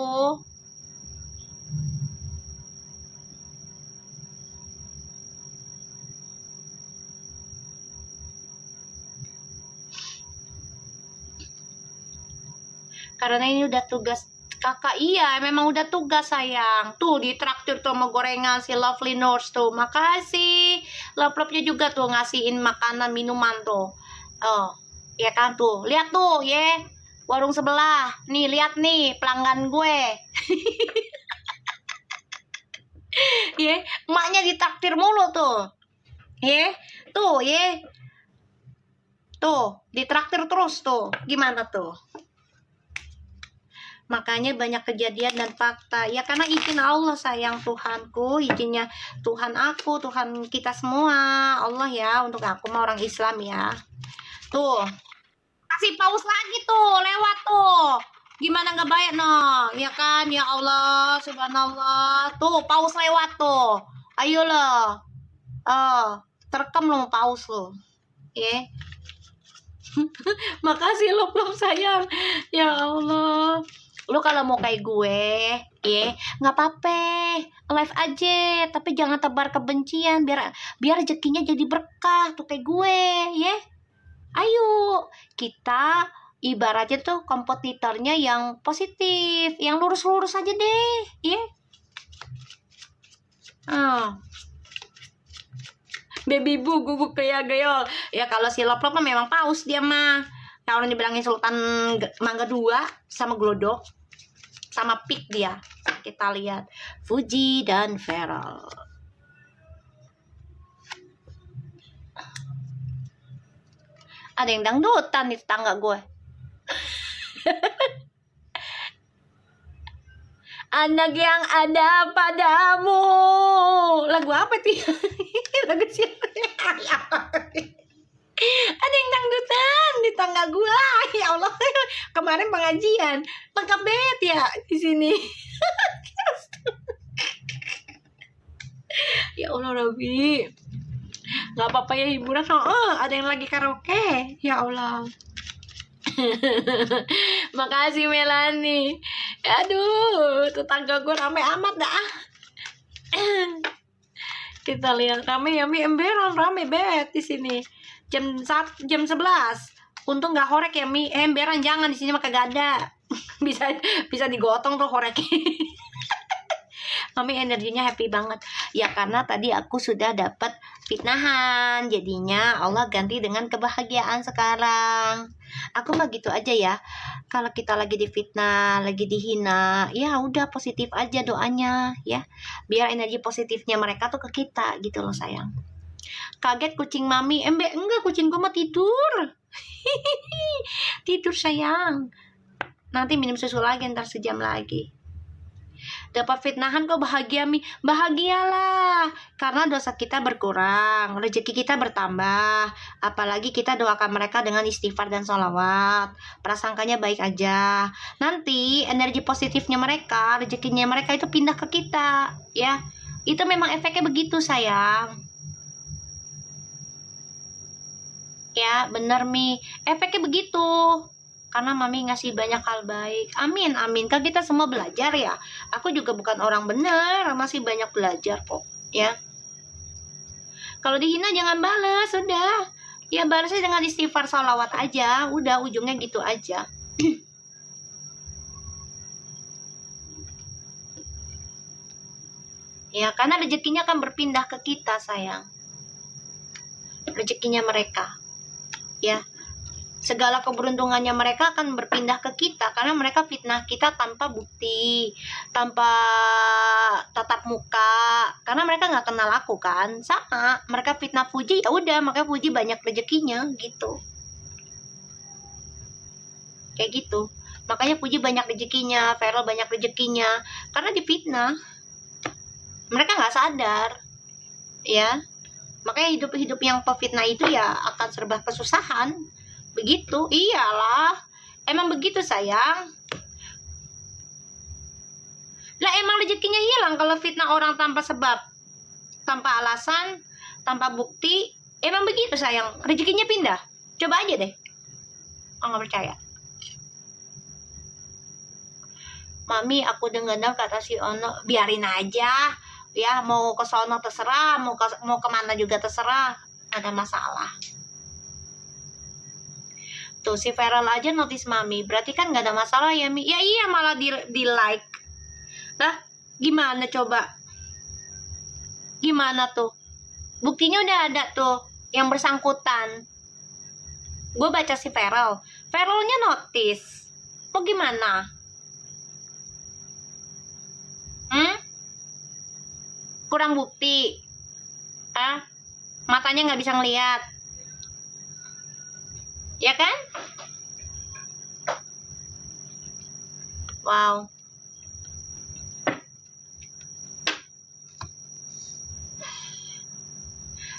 Karena ini udah tugas kakak. Iya memang udah tugas sayang. Tuh ditraktir tuh sama gorengan si Lovely Nurse tuh. Makasih. Loplopnya juga tuh ngasihin makanan minuman tuh. Oh ya kan tuh. Lihat tuh ya, warung sebelah. Nih lihat nih pelanggan gue. Ya, emaknya ditraktir mulu tuh. Ya, tuh ya. Tuh ditraktir terus tuh. Gimana tuh? Makanya banyak kejadian dan fakta ya, karena izin Allah sayang. Tuhanku, izinnya Tuhan aku, Tuhan kita semua, Allah ya. Untuk aku mah orang Islam ya. Tuh kasih paus lagi tuh lewat tuh, gimana nggak bayar no ya kan. Ya Allah subhanallah, tuh paus lewat tuh, ayo loh. Terekam lo paus lo ya. Makasih lo belum sayang. Ya Allah, lu kalau mau kayak gue ya nggak apa-apa, live aja tapi jangan tebar kebencian, biar rezekinya jadi berkah tuh kayak gue ya. Ayo kita ibaratnya tuh kompetitornya yang positif, yang lurus-lurus aja deh ya. Baby bu guguk kayak gayol ya. Kalau si Loplop memang paus dia mah. Kalau dibilangin Sultan Mangga 2 sama Glodok sama Pik dia. Kita lihat Fuji dan Feral. Ada yang dangdutan di tetangga gue. Anak yang ada padamu. Lagu apa sih? Lagu siapa? Ada yang dangdutan di tangga gua. Ya Allah, kemarin pengajian lengkap banget ya di sini. Ya Allah Robi, nggak apa-apa ya hiburan. Ada yang lagi karaoke. Ya Allah. Makasih Melani. Aduh, tetangga gue rame amat dah. Kita lihat rame ya, Mi emberan rame banget di sini. Jam 11. Untung nggak horek ya, Mi. Emberan jangan di sini mah kagak ada. bisa digotong tuh horeknya. Mami energinya happy banget. Ya karena tadi aku sudah dapat fitnahan. Jadinya Allah ganti dengan kebahagiaan sekarang. Aku mah gitu aja ya. Kalau kita lagi difitnah, lagi dihina, ya udah positif aja doanya ya. Biar energi positifnya mereka tuh ke kita gitu loh sayang. Kaget kucing Mami. Enggak, kucing gue mah tidur. Tidur sayang. Nanti minum susu lagi ntar sejam lagi. Dapat fitnahan kok bahagia, Mi. Bahagialah, karena dosa kita berkurang, rezeki kita bertambah. Apalagi kita doakan mereka dengan istighfar dan sholawat. Prasangkanya baik aja. Nanti energi positifnya mereka, rezekinya mereka itu pindah ke kita, ya. Itu memang efeknya begitu, sayang. Ya, bener, Mi. Efeknya begitu. Karena Mami ngasih banyak hal baik. Amin, amin. Kan kita semua belajar ya. Aku juga bukan orang benar, masih banyak belajar kok, ya. Kalau dihina jangan balas, udah. Ya balasnya dengan istighfar sholawat aja, udah ujungnya gitu aja. Ya, karena rezekinya akan berpindah ke kita, sayang. Rezekinya mereka. Ya. Segala keberuntungannya mereka akan berpindah ke kita karena mereka fitnah kita tanpa bukti, tanpa tatap muka, karena mereka nggak kenal aku kan. Sama mereka fitnah Fuji, ya udah makanya Fuji banyak rezekinya gitu, kayak gitu. Makanya Fuji banyak rezekinya, Feral banyak rezekinya karena difitnah. Mereka nggak sadar, ya. Makanya hidup yang pefitnah itu ya akan serba kesusahan. Begitu, iyalah. Emang begitu sayang. Lah emang rezekinya hilang kalau fitnah orang tanpa sebab, tanpa alasan, tanpa bukti. Emang begitu sayang, rezekinya pindah. Coba aja deh. Oh, nggak percaya. Mami, aku dengar kata si Ono, biarin aja. Ya, mau ke sono terserah, mau kemana juga terserah. Ada masalah. Tuh si Feral aja notice Mami, berarti kan nggak ada masalah ya, Mi. Ya iya, malah di like. Lah gimana coba, gimana tuh, buktinya udah ada tuh yang bersangkutan. Gue baca si Feralnya notice. Mau gimana? Kurang bukti. Matanya nggak bisa ngeliat, ya kan? Wow.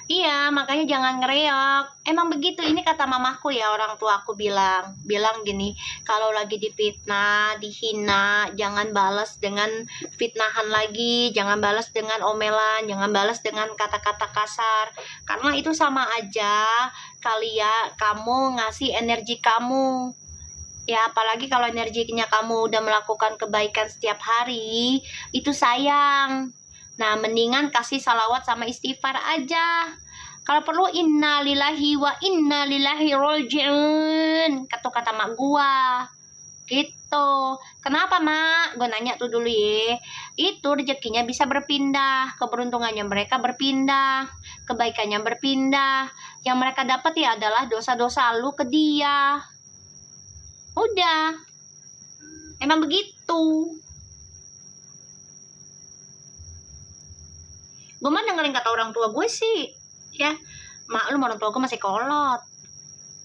Iya, makanya jangan ngereok. Emang begitu, ini kata mamaku ya, orang tua aku bilang gini, kalau lagi difitnah, dihina, jangan balas dengan fitnahan lagi, jangan balas dengan omelan, jangan balas dengan kata-kata kasar, karena itu sama aja kamu ngasih energi kamu. Ya, apalagi kalau energinya kamu udah melakukan kebaikan setiap hari, itu sayang. Nah, mendingan kasih salawat sama istighfar aja. Kalau perlu inna lillahi wa inna ilaihi raji'un, kata mak gua. Gitu. Kenapa, Mak? Gua nanya tuh dulu ya. Itu rezekinya bisa berpindah, keberuntungannya mereka berpindah, kebaikannya berpindah. Yang mereka dapat ya adalah dosa-dosa lu ke dia. Udah. Emang begitu. Gue mah dengerin kata orang tua gue sih, ya. Maklum orang tua gue masih kolot,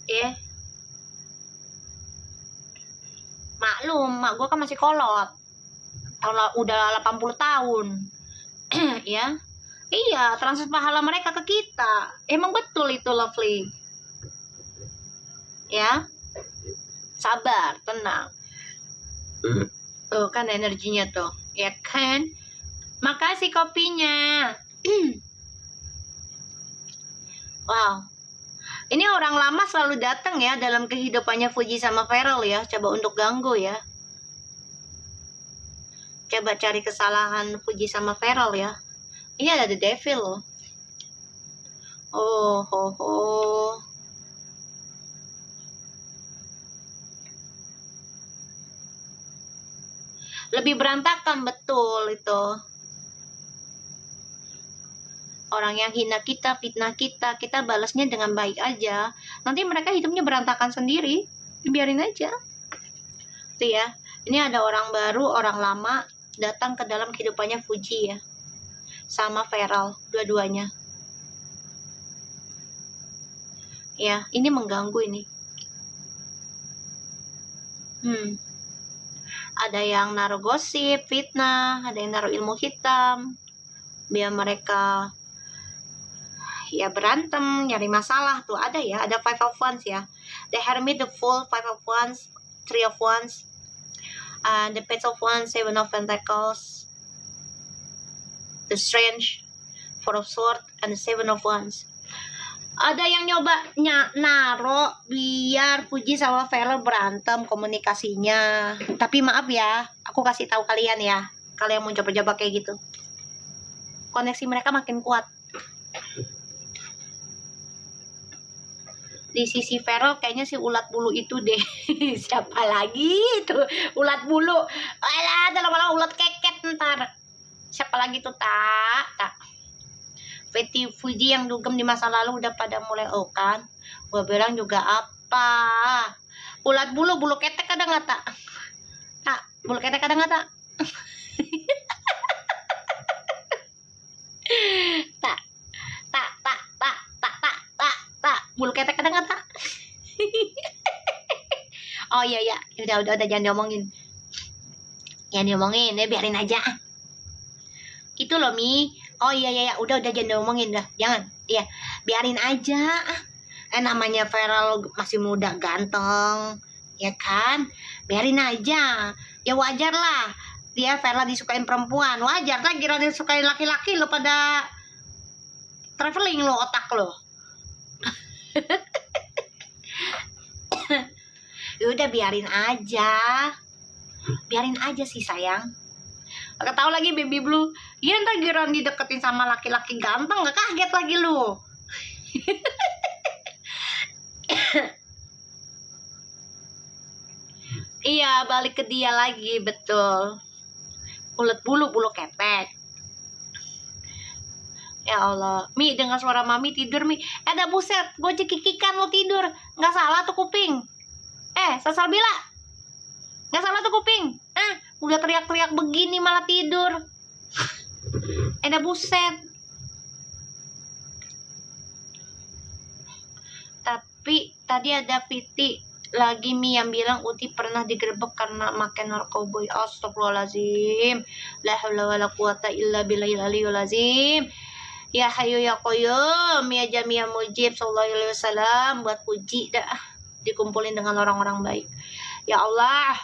ya. Maklum, mak gue kan masih kolot. Udah 80 tahun, ya. Iya, transfer pahala mereka ke kita. Emang betul itu, Lovely. Ya, sabar, tenang. Tuh kan energinya tuh, ya kan? Makasih kopinya. Wow, ini orang lama selalu datang ya dalam kehidupannya Fuji sama Feral ya. Coba untuk ganggu ya. Coba cari kesalahan Fuji sama Feral ya. Ini ada The Devil loh. Oh, ho, ho. Lebih berantakan betul itu. Orang yang hina kita, fitnah kita, kita balasnya dengan baik aja. Nanti mereka hidupnya berantakan sendiri. Biarin aja. Tuh ya. Ini ada orang baru, orang lama datang ke dalam kehidupannya Fuji ya. Sama Feral, dua-duanya. Ya, ini mengganggu ini. Ada yang naruh gosip, fitnah, ada yang naruh ilmu hitam. Biar mereka ya berantem, nyari masalah tuh ada ya, ada Five of Wands ya. The Hermit, the Fool, Five of Wands, Three of Wands, the Page of Wands, Seven of Pentacles, the Strange, Four of Swords, and the Seven of Wands. Ada yang nyoba naro biar Fuji sama Feral berantem komunikasinya. Tapi maaf ya, aku kasih tahu kalian ya, kalian mau coba-coba kayak gitu, koneksi mereka makin kuat. Di sisi Feral kayaknya si ulat bulu itu deh. Siapa lagi itu ulat bulu? Alah, lama-lama ulat keket ntar. Siapa lagi tuh tak? Fuji yang dugem di masa lalu udah pada mulai kan. Gua bilang juga apa? Ulat bulu, bulu ketek ada nggak tak? Tak, bulu ketek ada nggak tak? Tak. Bulu ketek ada nggak tak? Oh iya ya, udah jangan diomongin. Jangan diomongin, ya biarin aja. Itu loh Mi. Oh iya udah jangan diomongin dah. Jangan. Iya, biarin aja. Namanya Feral masih muda, ganteng, ya kan? Biarin aja. Ya wajar lah. Dia Feral disukain perempuan, wajar lah. Kira disukain laki-laki lo pada traveling lo otak lo. Udah biarin aja sih sayang. Gak tau lagi Baby Blue. Iya ntar giran dideketin sama laki-laki ganteng, gak kaget lagi lu. Iya, balik ke dia lagi, betul. Ulet bulu ketek. Ya Allah, Mi dengar suara Mami tidur Mi. Ada buset, gue cekikikan lo tidur. Nggak salah tuh kuping. Salsabila, nggak salah tuh kuping. Udah teriak-teriak begini malah tidur. Ada buset. Tapi tadi ada Viti lagi Mi yang bilang Uti pernah digerebek karena makan narkoboy. Astagfirullahaladzim. La haula wala quwata illa billahil aliyul azim. Ya hayu ya qayyum ya jami'a mujib sallallahu alaihi wasallam. Buat puji dah, dikumpulin dengan orang-orang baik. Ya Allah,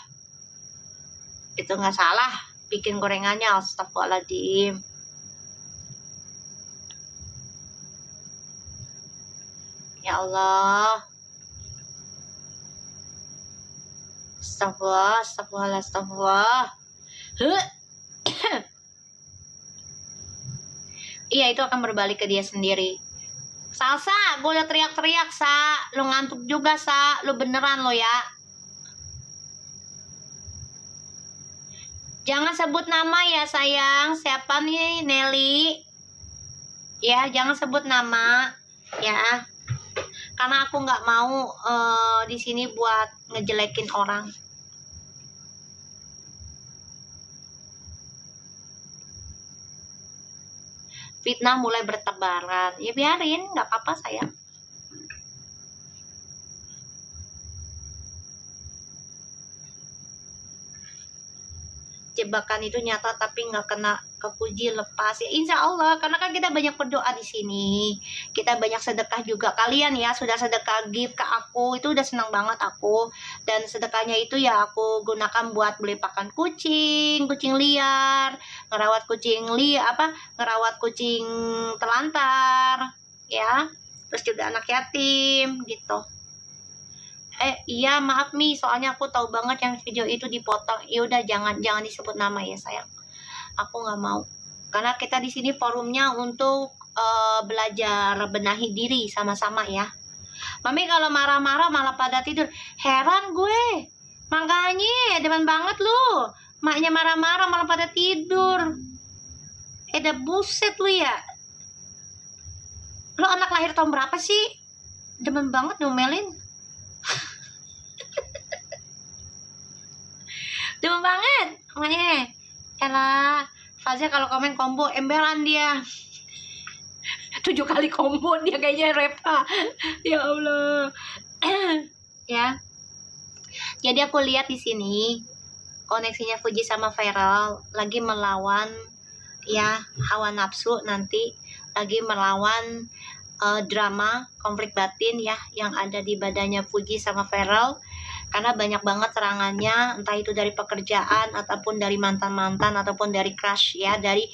itu nggak salah bikin gorengannya. Astagfirullahaladzim. Ya Allah, astagfirullah. Iya, itu akan berbalik ke dia sendiri. Salsa, gue udah teriak-teriak, Sa. Lo ngantuk juga, Sa. Lo beneran lo ya. Jangan sebut nama ya, sayang. Siapa nih, Nelly? Ya, jangan sebut nama. Ya. Karena aku nggak mau di sini buat ngejelekin orang. Fitnah mulai bertebaran, ya biarin, nggak apa-apa sayang. jebakan itu nyata tapi nggak kena ke Fuji, lepas ya insya Allah, karena kan kita banyak berdoa di sini, kita banyak sedekah juga. Kalian ya sudah sedekah gift ke aku, itu udah senang banget aku. Dan sedekahnya itu ya aku gunakan buat beli pakan kucing liar, ngerawat kucing telantar ya, terus juga anak yatim gitu. Iya maaf Mi, soalnya aku tahu banget yang video itu dipotong. Ya udah jangan disebut nama ya sayang. Aku nggak mau. Karena kita di sini forumnya untuk belajar benahi diri sama-sama ya. Mami kalau marah-marah malah pada tidur. Heran gue. Makanya demen banget lu. Maknya marah-marah malah pada tidur. Dah buset lu ya. Lu anak lahir tahun berapa sih? Demen banget ngomelin. Demen banget. Makanya. Elah. Fazia kalau komen combo emberan dia. 7 kali combo dia kayaknya Reva. Ya Allah. Ya. Jadi aku lihat di sini koneksinya Fuji sama Viral lagi melawan ya hawa nafsu, nanti lagi melawan drama konflik batin ya yang ada di badannya Fuji sama Viral, karena banyak banget serangannya, entah itu dari pekerjaan ataupun dari mantan-mantan ataupun dari crush ya, dari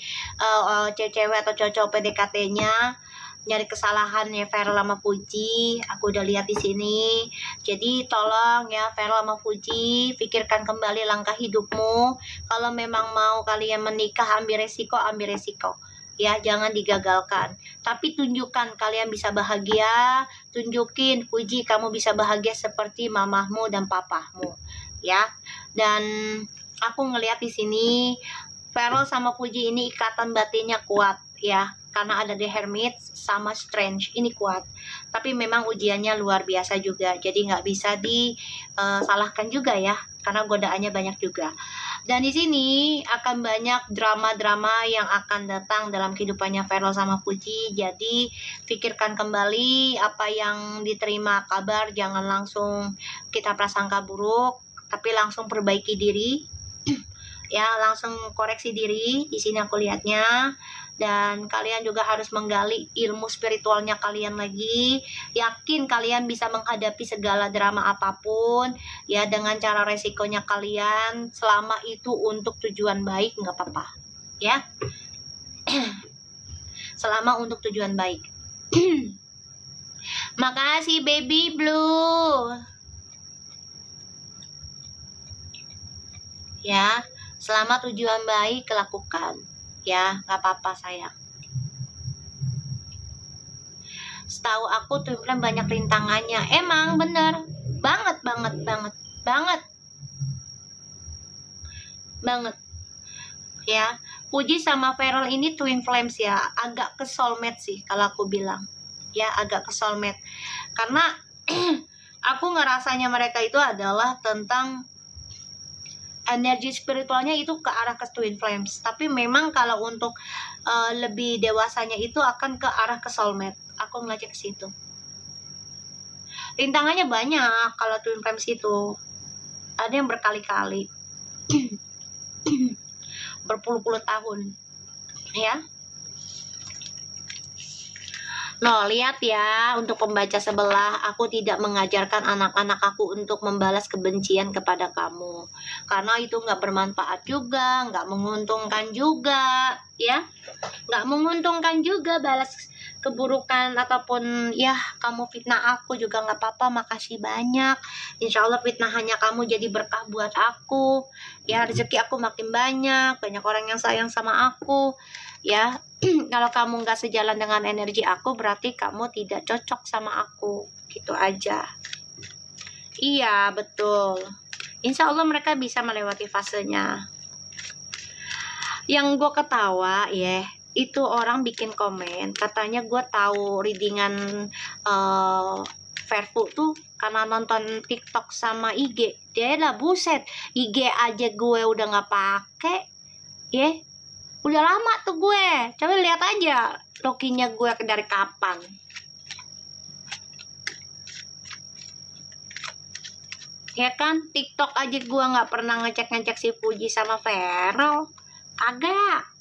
cewek atau cowok PDKT-nya, nyari kesalahannya Viral sama Fuji. Aku udah lihat di sini. Jadi tolong ya Viral sama Fuji, pikirkan kembali langkah hidupmu. Kalau memang mau kalian menikah, ambil resiko ya, jangan digagalkan, tapi tunjukkan kalian bisa bahagia. Tunjukin Fuji kamu bisa bahagia seperti mamahmu dan papahmu ya. Dan aku ngelihat di sini Viral sama Fuji ini ikatan batinnya kuat ya, karena ada The Hermit sama Strange ini kuat, tapi memang ujiannya luar biasa juga, jadi nggak bisa disalahkan juga ya, karena godaannya banyak juga. Dan di sini akan banyak drama-drama yang akan datang dalam kehidupannya Viral sama Fuji. Jadi pikirkan kembali apa yang diterima kabar, jangan langsung kita prasangka buruk, tapi langsung perbaiki diri. Ya, langsung koreksi diri. Di sini aku lihatnya. Dan kalian juga harus menggali ilmu spiritualnya kalian lagi. Yakin kalian bisa menghadapi segala drama apapun ya, dengan cara resikonya kalian, selama itu untuk tujuan baik nggak apa-apa ya. Selama untuk tujuan baik. Makasih baby blue ya, selama tujuan baik lakukan ya, nggak apa-apa sayang. Setahu aku Twin Flame banyak rintangannya. Emang bener banget ya. Fuji sama Viral ini Twin Flames ya, agak ke soulmate sih kalau aku bilang ya, agak ke soulmate, karena aku ngerasanya mereka itu adalah tentang energi spiritualnya itu ke arah ke Twin Flames, tapi memang kalau untuk lebih dewasanya itu akan ke arah ke soulmate. Aku ngeliatnya ke situ. Rintangannya banyak kalau Twin Flames itu, ada yang berkali-kali, berpuluh-puluh tahun ya. No, lihat ya, untuk pembaca sebelah, aku tidak mengajarkan anak-anak aku untuk membalas kebencian kepada kamu, karena itu nggak bermanfaat juga, nggak menguntungkan juga ya, nggak menguntungkan juga balas keburukan ataupun ya kamu fitnah aku juga nggak apa-apa. Makasih banyak, insya Allah fitnahannya kamu jadi berkah buat aku ya, rezeki aku makin banyak orang yang sayang sama aku ya. Kalau kamu nggak sejalan dengan energi aku, berarti kamu tidak cocok sama aku, gitu aja. Iya betul, insya Allah mereka bisa melewati fasenya. Yang gue ketawa ya, itu orang bikin komen katanya gue tahu readingan Verfu tuh karena nonton TikTok sama IG. Dia lah buset, IG aja gue udah nggak pake ya, udah lama tuh gue. Coba lihat aja lokinya gue dari kapan. Ya kan, TikTok aja gua nggak pernah ngecek si Puji sama Vero. Kagak.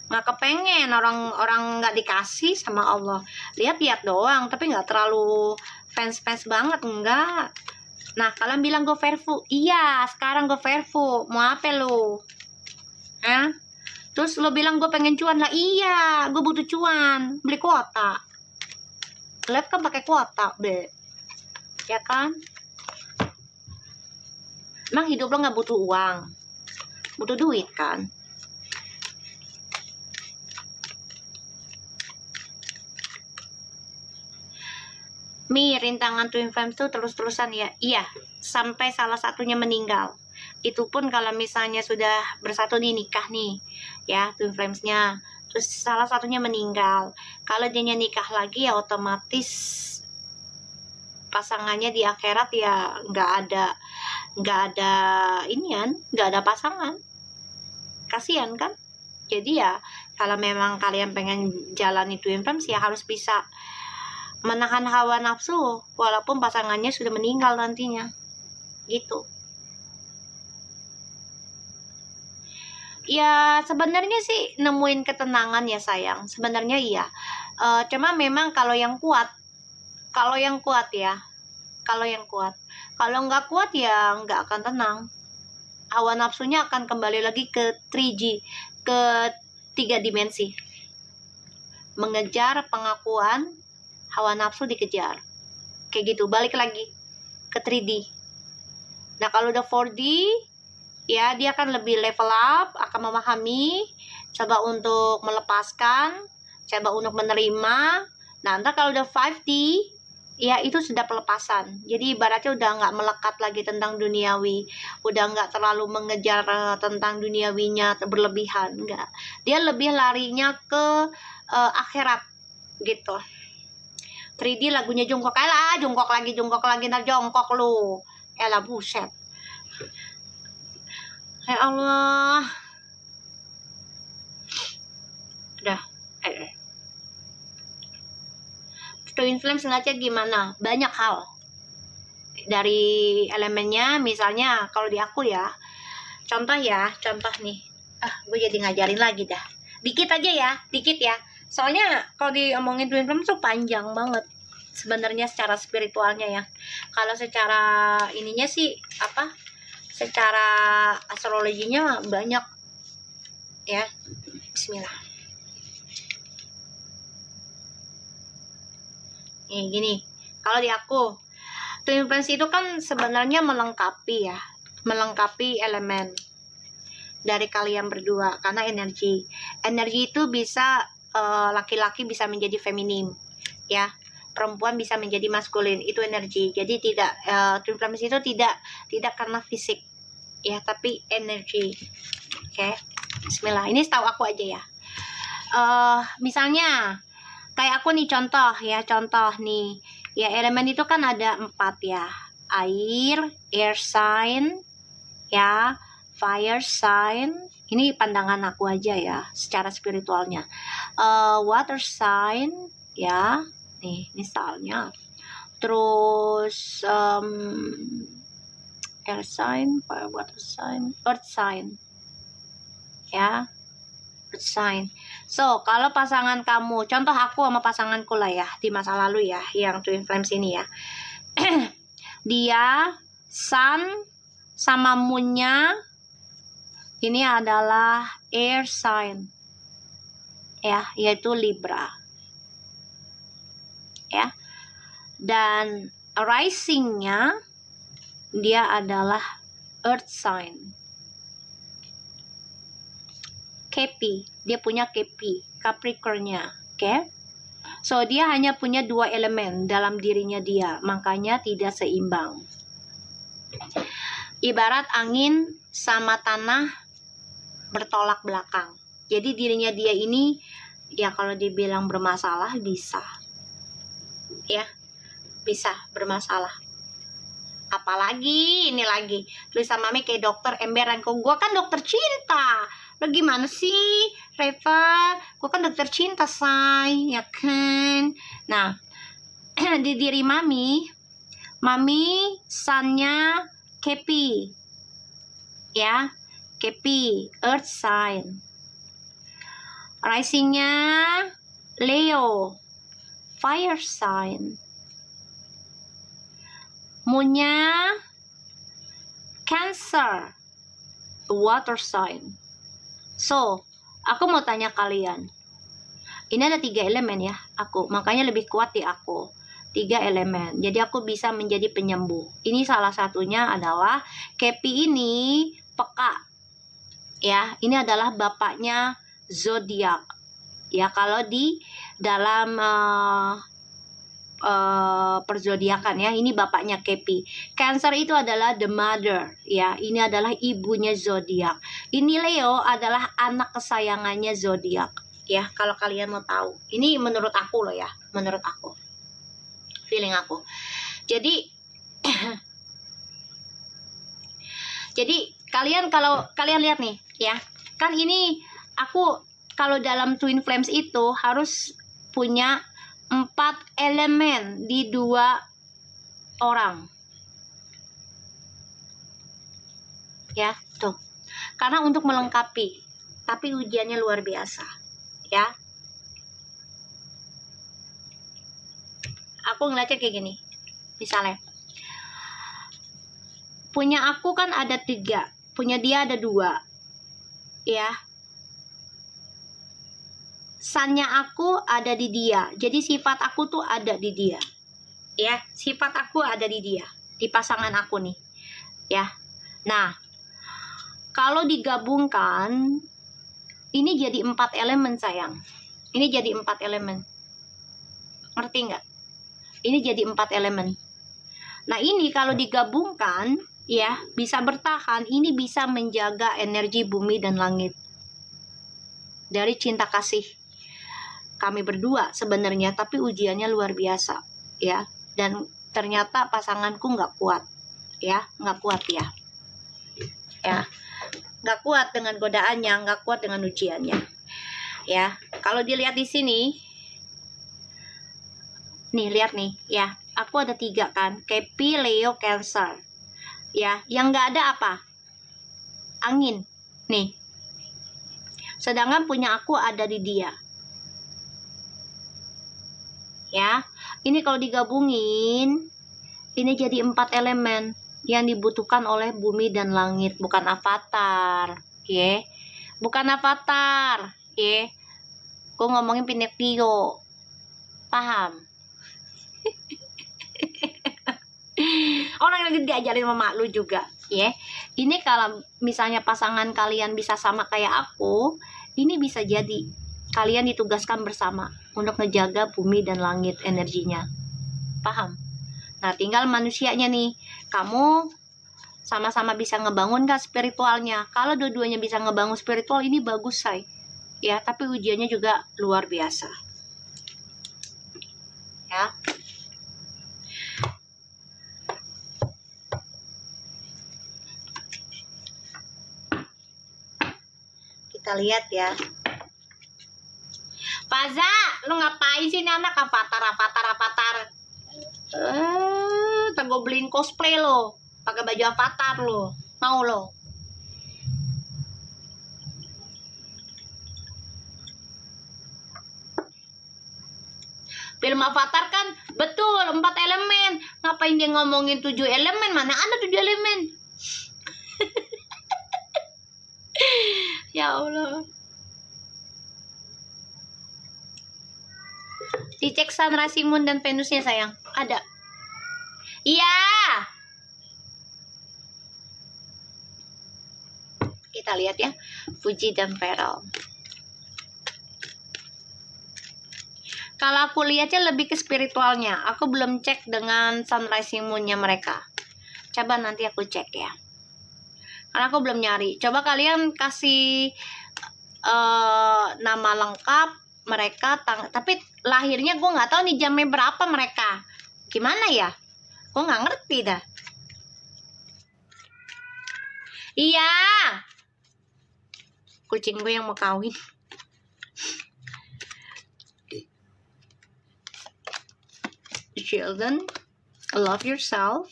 Nggak kepengen orang nggak dikasih sama Allah. Lihat-lihat doang, tapi nggak terlalu fans banget, enggak. Nah, kalian bilang go Verfu. Iya, sekarang go Verfu. Mau apa lo? Terus lo bilang gue pengen cuan lah. Iya, gue butuh cuan. Beli kuota. Live kan pakai kuota, be. Ya kan? Emang hidup lo nggak butuh uang, butuh duit kan? Rintangan Twin Flames tuh terus-terusan ya. Iya, sampai salah satunya meninggal. Itu pun kalau misalnya sudah bersatu nih, nikah nih, ya Twin Flamesnya. Terus salah satunya meninggal. Kalau dia nikah lagi ya otomatis pasangannya di akhirat ya nggak ada inian, nggak ada pasangan. Kasihan kan? Jadi ya kalau memang kalian pengen jalani Twin Flames ya harus bisa menahan hawa nafsu walaupun pasangannya sudah meninggal nantinya, gitu. Ya sebenarnya sih nemuin ketenangan ya sayang, sebenarnya iya. Cuma memang kalau yang kuat ya, kalau nggak kuat ya nggak akan tenang. Hawa nafsunya akan kembali lagi ke 3G, ke 3 dimensi, mengejar pengakuan. Hawa nafsu dikejar kayak gitu, balik lagi ke 3D. Nah kalau udah 4D ya dia akan lebih level up, akan memahami, coba untuk melepaskan, coba untuk menerima. Nah ntar kalau udah 5D ya itu sudah pelepasan, jadi ibaratnya udah nggak melekat lagi tentang duniawi, udah nggak terlalu mengejar tentang duniawinya berlebihan, enggak, dia lebih larinya ke akhirat gitu. 3D lagunya jongkok lah, jongkok lagi, ntar jongkok lu. Elah buset. Ya Allah. Udah. Twin Flames ngeliatnya gimana? Banyak hal. Dari elemennya, misalnya kalau di aku ya, contoh nih. Gue jadi ngajarin lagi dah. Dikit aja ya, dikit ya. Soalnya kalau diomongin Twin Flames tuh panjang banget sebenarnya secara spiritualnya ya. Kalau secara ininya sih secara astrologinya banyak ya. Bismillah. Nih gini, kalau di aku Twin Flames itu kan sebenarnya melengkapi elemen dari kalian berdua, karena energi itu bisa laki-laki bisa menjadi feminim ya, perempuan bisa menjadi maskulin, itu energi. Jadi tidak Twin Flames itu tidak karena fisik ya, tapi energi. Oke. Bismillah, ini setahu aku aja ya. Misalnya kayak aku nih, contoh nih ya, elemen itu kan ada 4 ya, air sign ya, fire sign, ini pandangan aku aja ya secara spiritualnya, water sign ya, nih misalnya, terus air sign, fire, water sign, earth sign ya, earth sign. So kalau pasangan kamu, contoh aku sama pasanganku lah ya di masa lalu ya, yang Twin Flames ini ya, dia sun sama moonnya ini adalah air sign ya, yaitu Libra ya, dan risingnya dia adalah earth sign, Kepi, dia punya Kepi, Capricornnya. Oke. So dia hanya punya 2 elemen dalam dirinya dia, makanya tidak seimbang. Ibarat angin sama tanah bertolak belakang. Jadi dirinya dia ini ya kalau dibilang bermasalah bisa. Ya, bisa bermasalah. Apalagi ini lagi tulisan mami kayak dokter emberan, kok gua kan dokter cinta. Lo gimana sih Reva, gua kan dokter cinta say, ya kan. Nah di diri mami Mami, sunnya Kepi. Ya, Kepi, earth sign. Risingnya Leo, fire sign. Moonnya Cancer, water sign. So, aku mau tanya kalian. Ini ada 3 elemen ya, aku. Makanya lebih kuat di aku. 3 elemen. Jadi aku bisa menjadi penyembuh. Ini salah satunya adalah Kepi ini peka. Ya, ini adalah bapaknya zodiak. Ya, kalau di dalam perzodiakan ya, ini bapaknya Kepi. Cancer itu adalah the mother, ya. Ini adalah ibunya zodiak. Ini Leo adalah anak kesayangannya zodiak, ya. Kalau kalian mau tahu, ini menurut aku loh ya, menurut aku, feeling aku. Jadi, jadi kalau kalian lihat nih, ya, kan ini aku kalau dalam Twin Flames itu harus punya 4 elemen di 2 orang. Ya, tuh. Karena untuk melengkapi, tapi ujiannya luar biasa, ya. Aku ngeliatnya kayak gini. Misalnya, punya aku kan ada 3, punya dia ada 2, ya. Sunnya aku ada di dia, jadi sifat aku tuh ada di dia, ya. Sifat aku ada di dia, di pasangan aku nih, ya. Nah, kalau digabungkan, ini jadi 4 elemen sayang. Ini jadi 4 elemen, ngerti nggak? Ini jadi 4 elemen. Nah, ini kalau digabungkan, ya, bisa bertahan. Ini bisa menjaga energi bumi dan langit dari cinta kasih kami berdua sebenarnya, tapi ujiannya luar biasa, ya. Dan ternyata pasanganku nggak kuat, ya, nggak kuat ya, ya, nggak kuat dengan godaannya, nggak kuat dengan ujiannya, ya. Kalau dilihat di sini, nih, lihat nih, ya, aku ada 3 kan, Kepi, Leo, Cancer, ya. Yang nggak ada apa? Angin, nih. Sedangkan punya aku ada di dia. Ya, ini kalau digabungin, ini jadi 4 elemen yang dibutuhkan oleh bumi dan langit, bukan avatar, ya, bukan avatar, ya. Gue ngomongin Pinocchio, paham? Orang yang diajarin sama lu juga, ya. Ini kalau misalnya pasangan kalian bisa sama kayak aku, ini bisa jadi kalian ditugaskan bersama untuk ngejaga bumi dan langit energinya. Paham? Nah, tinggal manusianya nih. Kamu sama-sama bisa ngebangun gak spiritualnya? Kalau dua-duanya bisa ngebangun spiritual, ini bagus, say. Ya, tapi ujiannya juga luar biasa. Ya. Kita lihat ya. Faza, lu ngapain sih anak? Avatar. Tak gue beliin cosplay lo, pakai baju avatar lo, mau lo? Film Avatar kan betul 4 elemen. Ngapain dia ngomongin 7 elemen? Mana ada 7 elemen? Ya Allah. Dicek Sun, Rasi, Moon, dan Venusnya sayang. Ada. Iya. Kita lihat ya. Fuji dan Pearl. Kalau aku lihatnya lebih ke spiritualnya. Aku belum cek dengan Sun, Rising, Moon-nya mereka. Coba nanti aku cek ya. Karena aku belum nyari. Coba kalian kasih nama lengkap mereka, tapi lahirnya gue nggak tahu nih jamnya berapa mereka. Gimana ya? Gue nggak ngerti dah. Iya. Kucing gue yang mau kawin. Sheldon, Love yourself.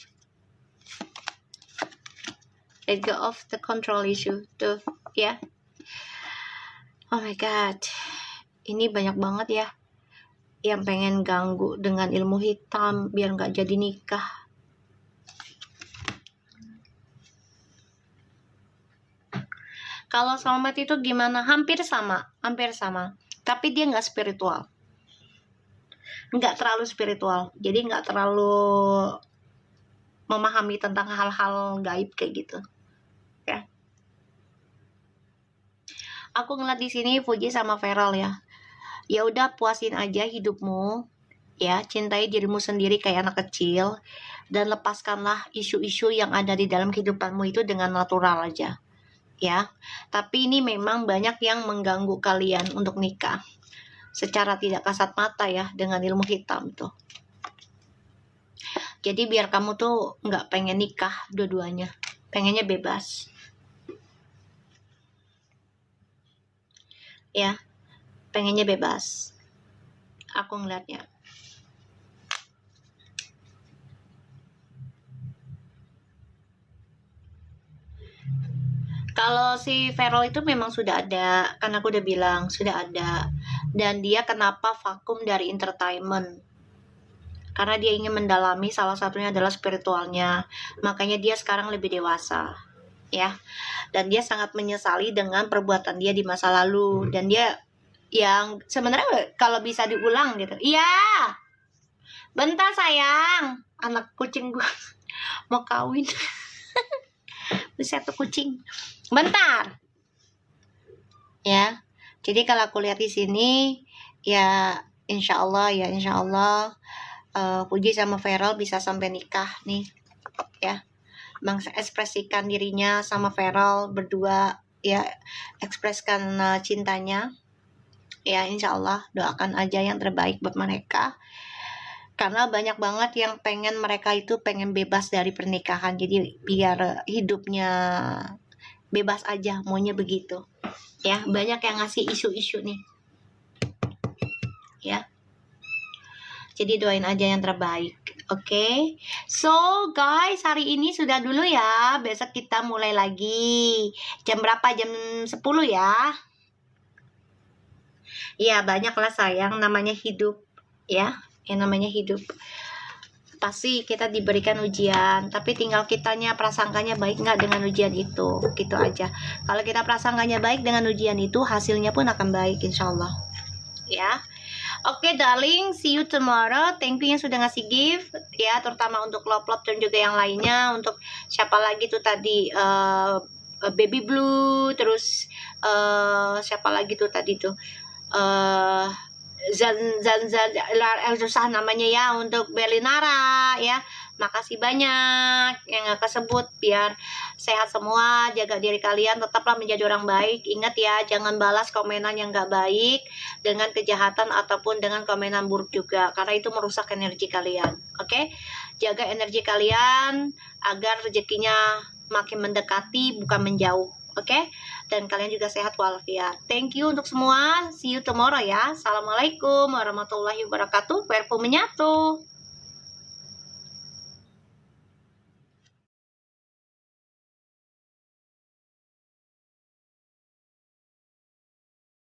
Let go of the control issue tuh ya. Oh my god, ini banyak banget ya yang pengen ganggu dengan ilmu hitam biar nggak jadi nikah. Kalau soulmate itu gimana? Hampir sama. Tapi dia nggak spiritual, nggak terlalu spiritual. Jadi nggak terlalu memahami tentang hal-hal gaib kayak gitu. Ya. Aku ngeliat di sini Fuji sama Feral ya. Ya udah, puasin aja hidupmu. Ya, cintai dirimu sendiri kayak anak kecil dan lepaskanlah isu-isu yang ada di dalam kehidupanmu itu dengan natural aja. Ya. Tapi ini memang banyak yang mengganggu kalian untuk nikah. Secara tidak kasat mata ya, dengan ilmu hitam tuh. Jadi biar kamu tuh nggak pengen nikah dua-duanya, pengennya bebas. Ya, pengennya bebas. Aku ngeliatnya. Kalau si Feral itu memang sudah ada, kan aku udah bilang sudah ada. Dan dia kenapa vakum dari entertainment? Karena dia ingin mendalami, salah satunya adalah spiritualnya. Makanya dia sekarang lebih dewasa, ya. Dan dia sangat menyesali dengan perbuatan dia di masa lalu. Dan dia yang sebenarnya kalau bisa diulang gitu. Iya, bentar sayang, anak kucing gue mau kawin. Bisa tuh kucing. Bentar. Ya. Jadi kalau aku lihat di sini, ya insya Allah Fuji sama Feral bisa sampai nikah nih, ya. Bang ekspresikan dirinya sama Feral berdua, ya, ekspreskan cintanya, ya. Insya Allah doakan aja yang terbaik buat mereka, karena banyak banget yang pengen mereka itu pengen bebas dari pernikahan, jadi biar hidupnya bebas aja, maunya begitu, ya. Banyak yang ngasih isu-isu nih, ya. Jadi doain aja yang terbaik. Oke. So guys, hari ini sudah dulu ya. Besok kita mulai lagi. Jam berapa? Jam 10 ya. Ya, banyak lah sayang, namanya hidup, ya. Yang namanya hidup. Pasti kita diberikan ujian, tapi tinggal kitanya prasangkanya baik nggak dengan ujian itu. Gitu aja. Kalau kita prasangkanya baik dengan ujian itu, hasilnya pun akan baik insya Allah. Ya. Oke darling, see you tomorrow. Thank you yang sudah ngasih gift, ya, terutama untuk Lop dan juga yang lainnya. Untuk siapa lagi tuh tadi, Baby Blue, terus siapa lagi tuh tadi tuh, Zan susah namanya ya, untuk Belinara ya. Makasih banyak yang gak kesebut. Biar sehat semua, jaga diri kalian, tetaplah menjadi orang baik. Ingat ya, jangan balas komenan yang gak baik dengan kejahatan ataupun dengan komenan buruk juga, karena itu merusak energi kalian. Oke? Jaga energi kalian agar rezekinya makin mendekati, bukan menjauh. Oke? Dan kalian juga sehat walafiat. Thank you untuk semua. See you tomorrow ya. Assalamualaikum warahmatullahi wabarakatuh. Perpu menyatu.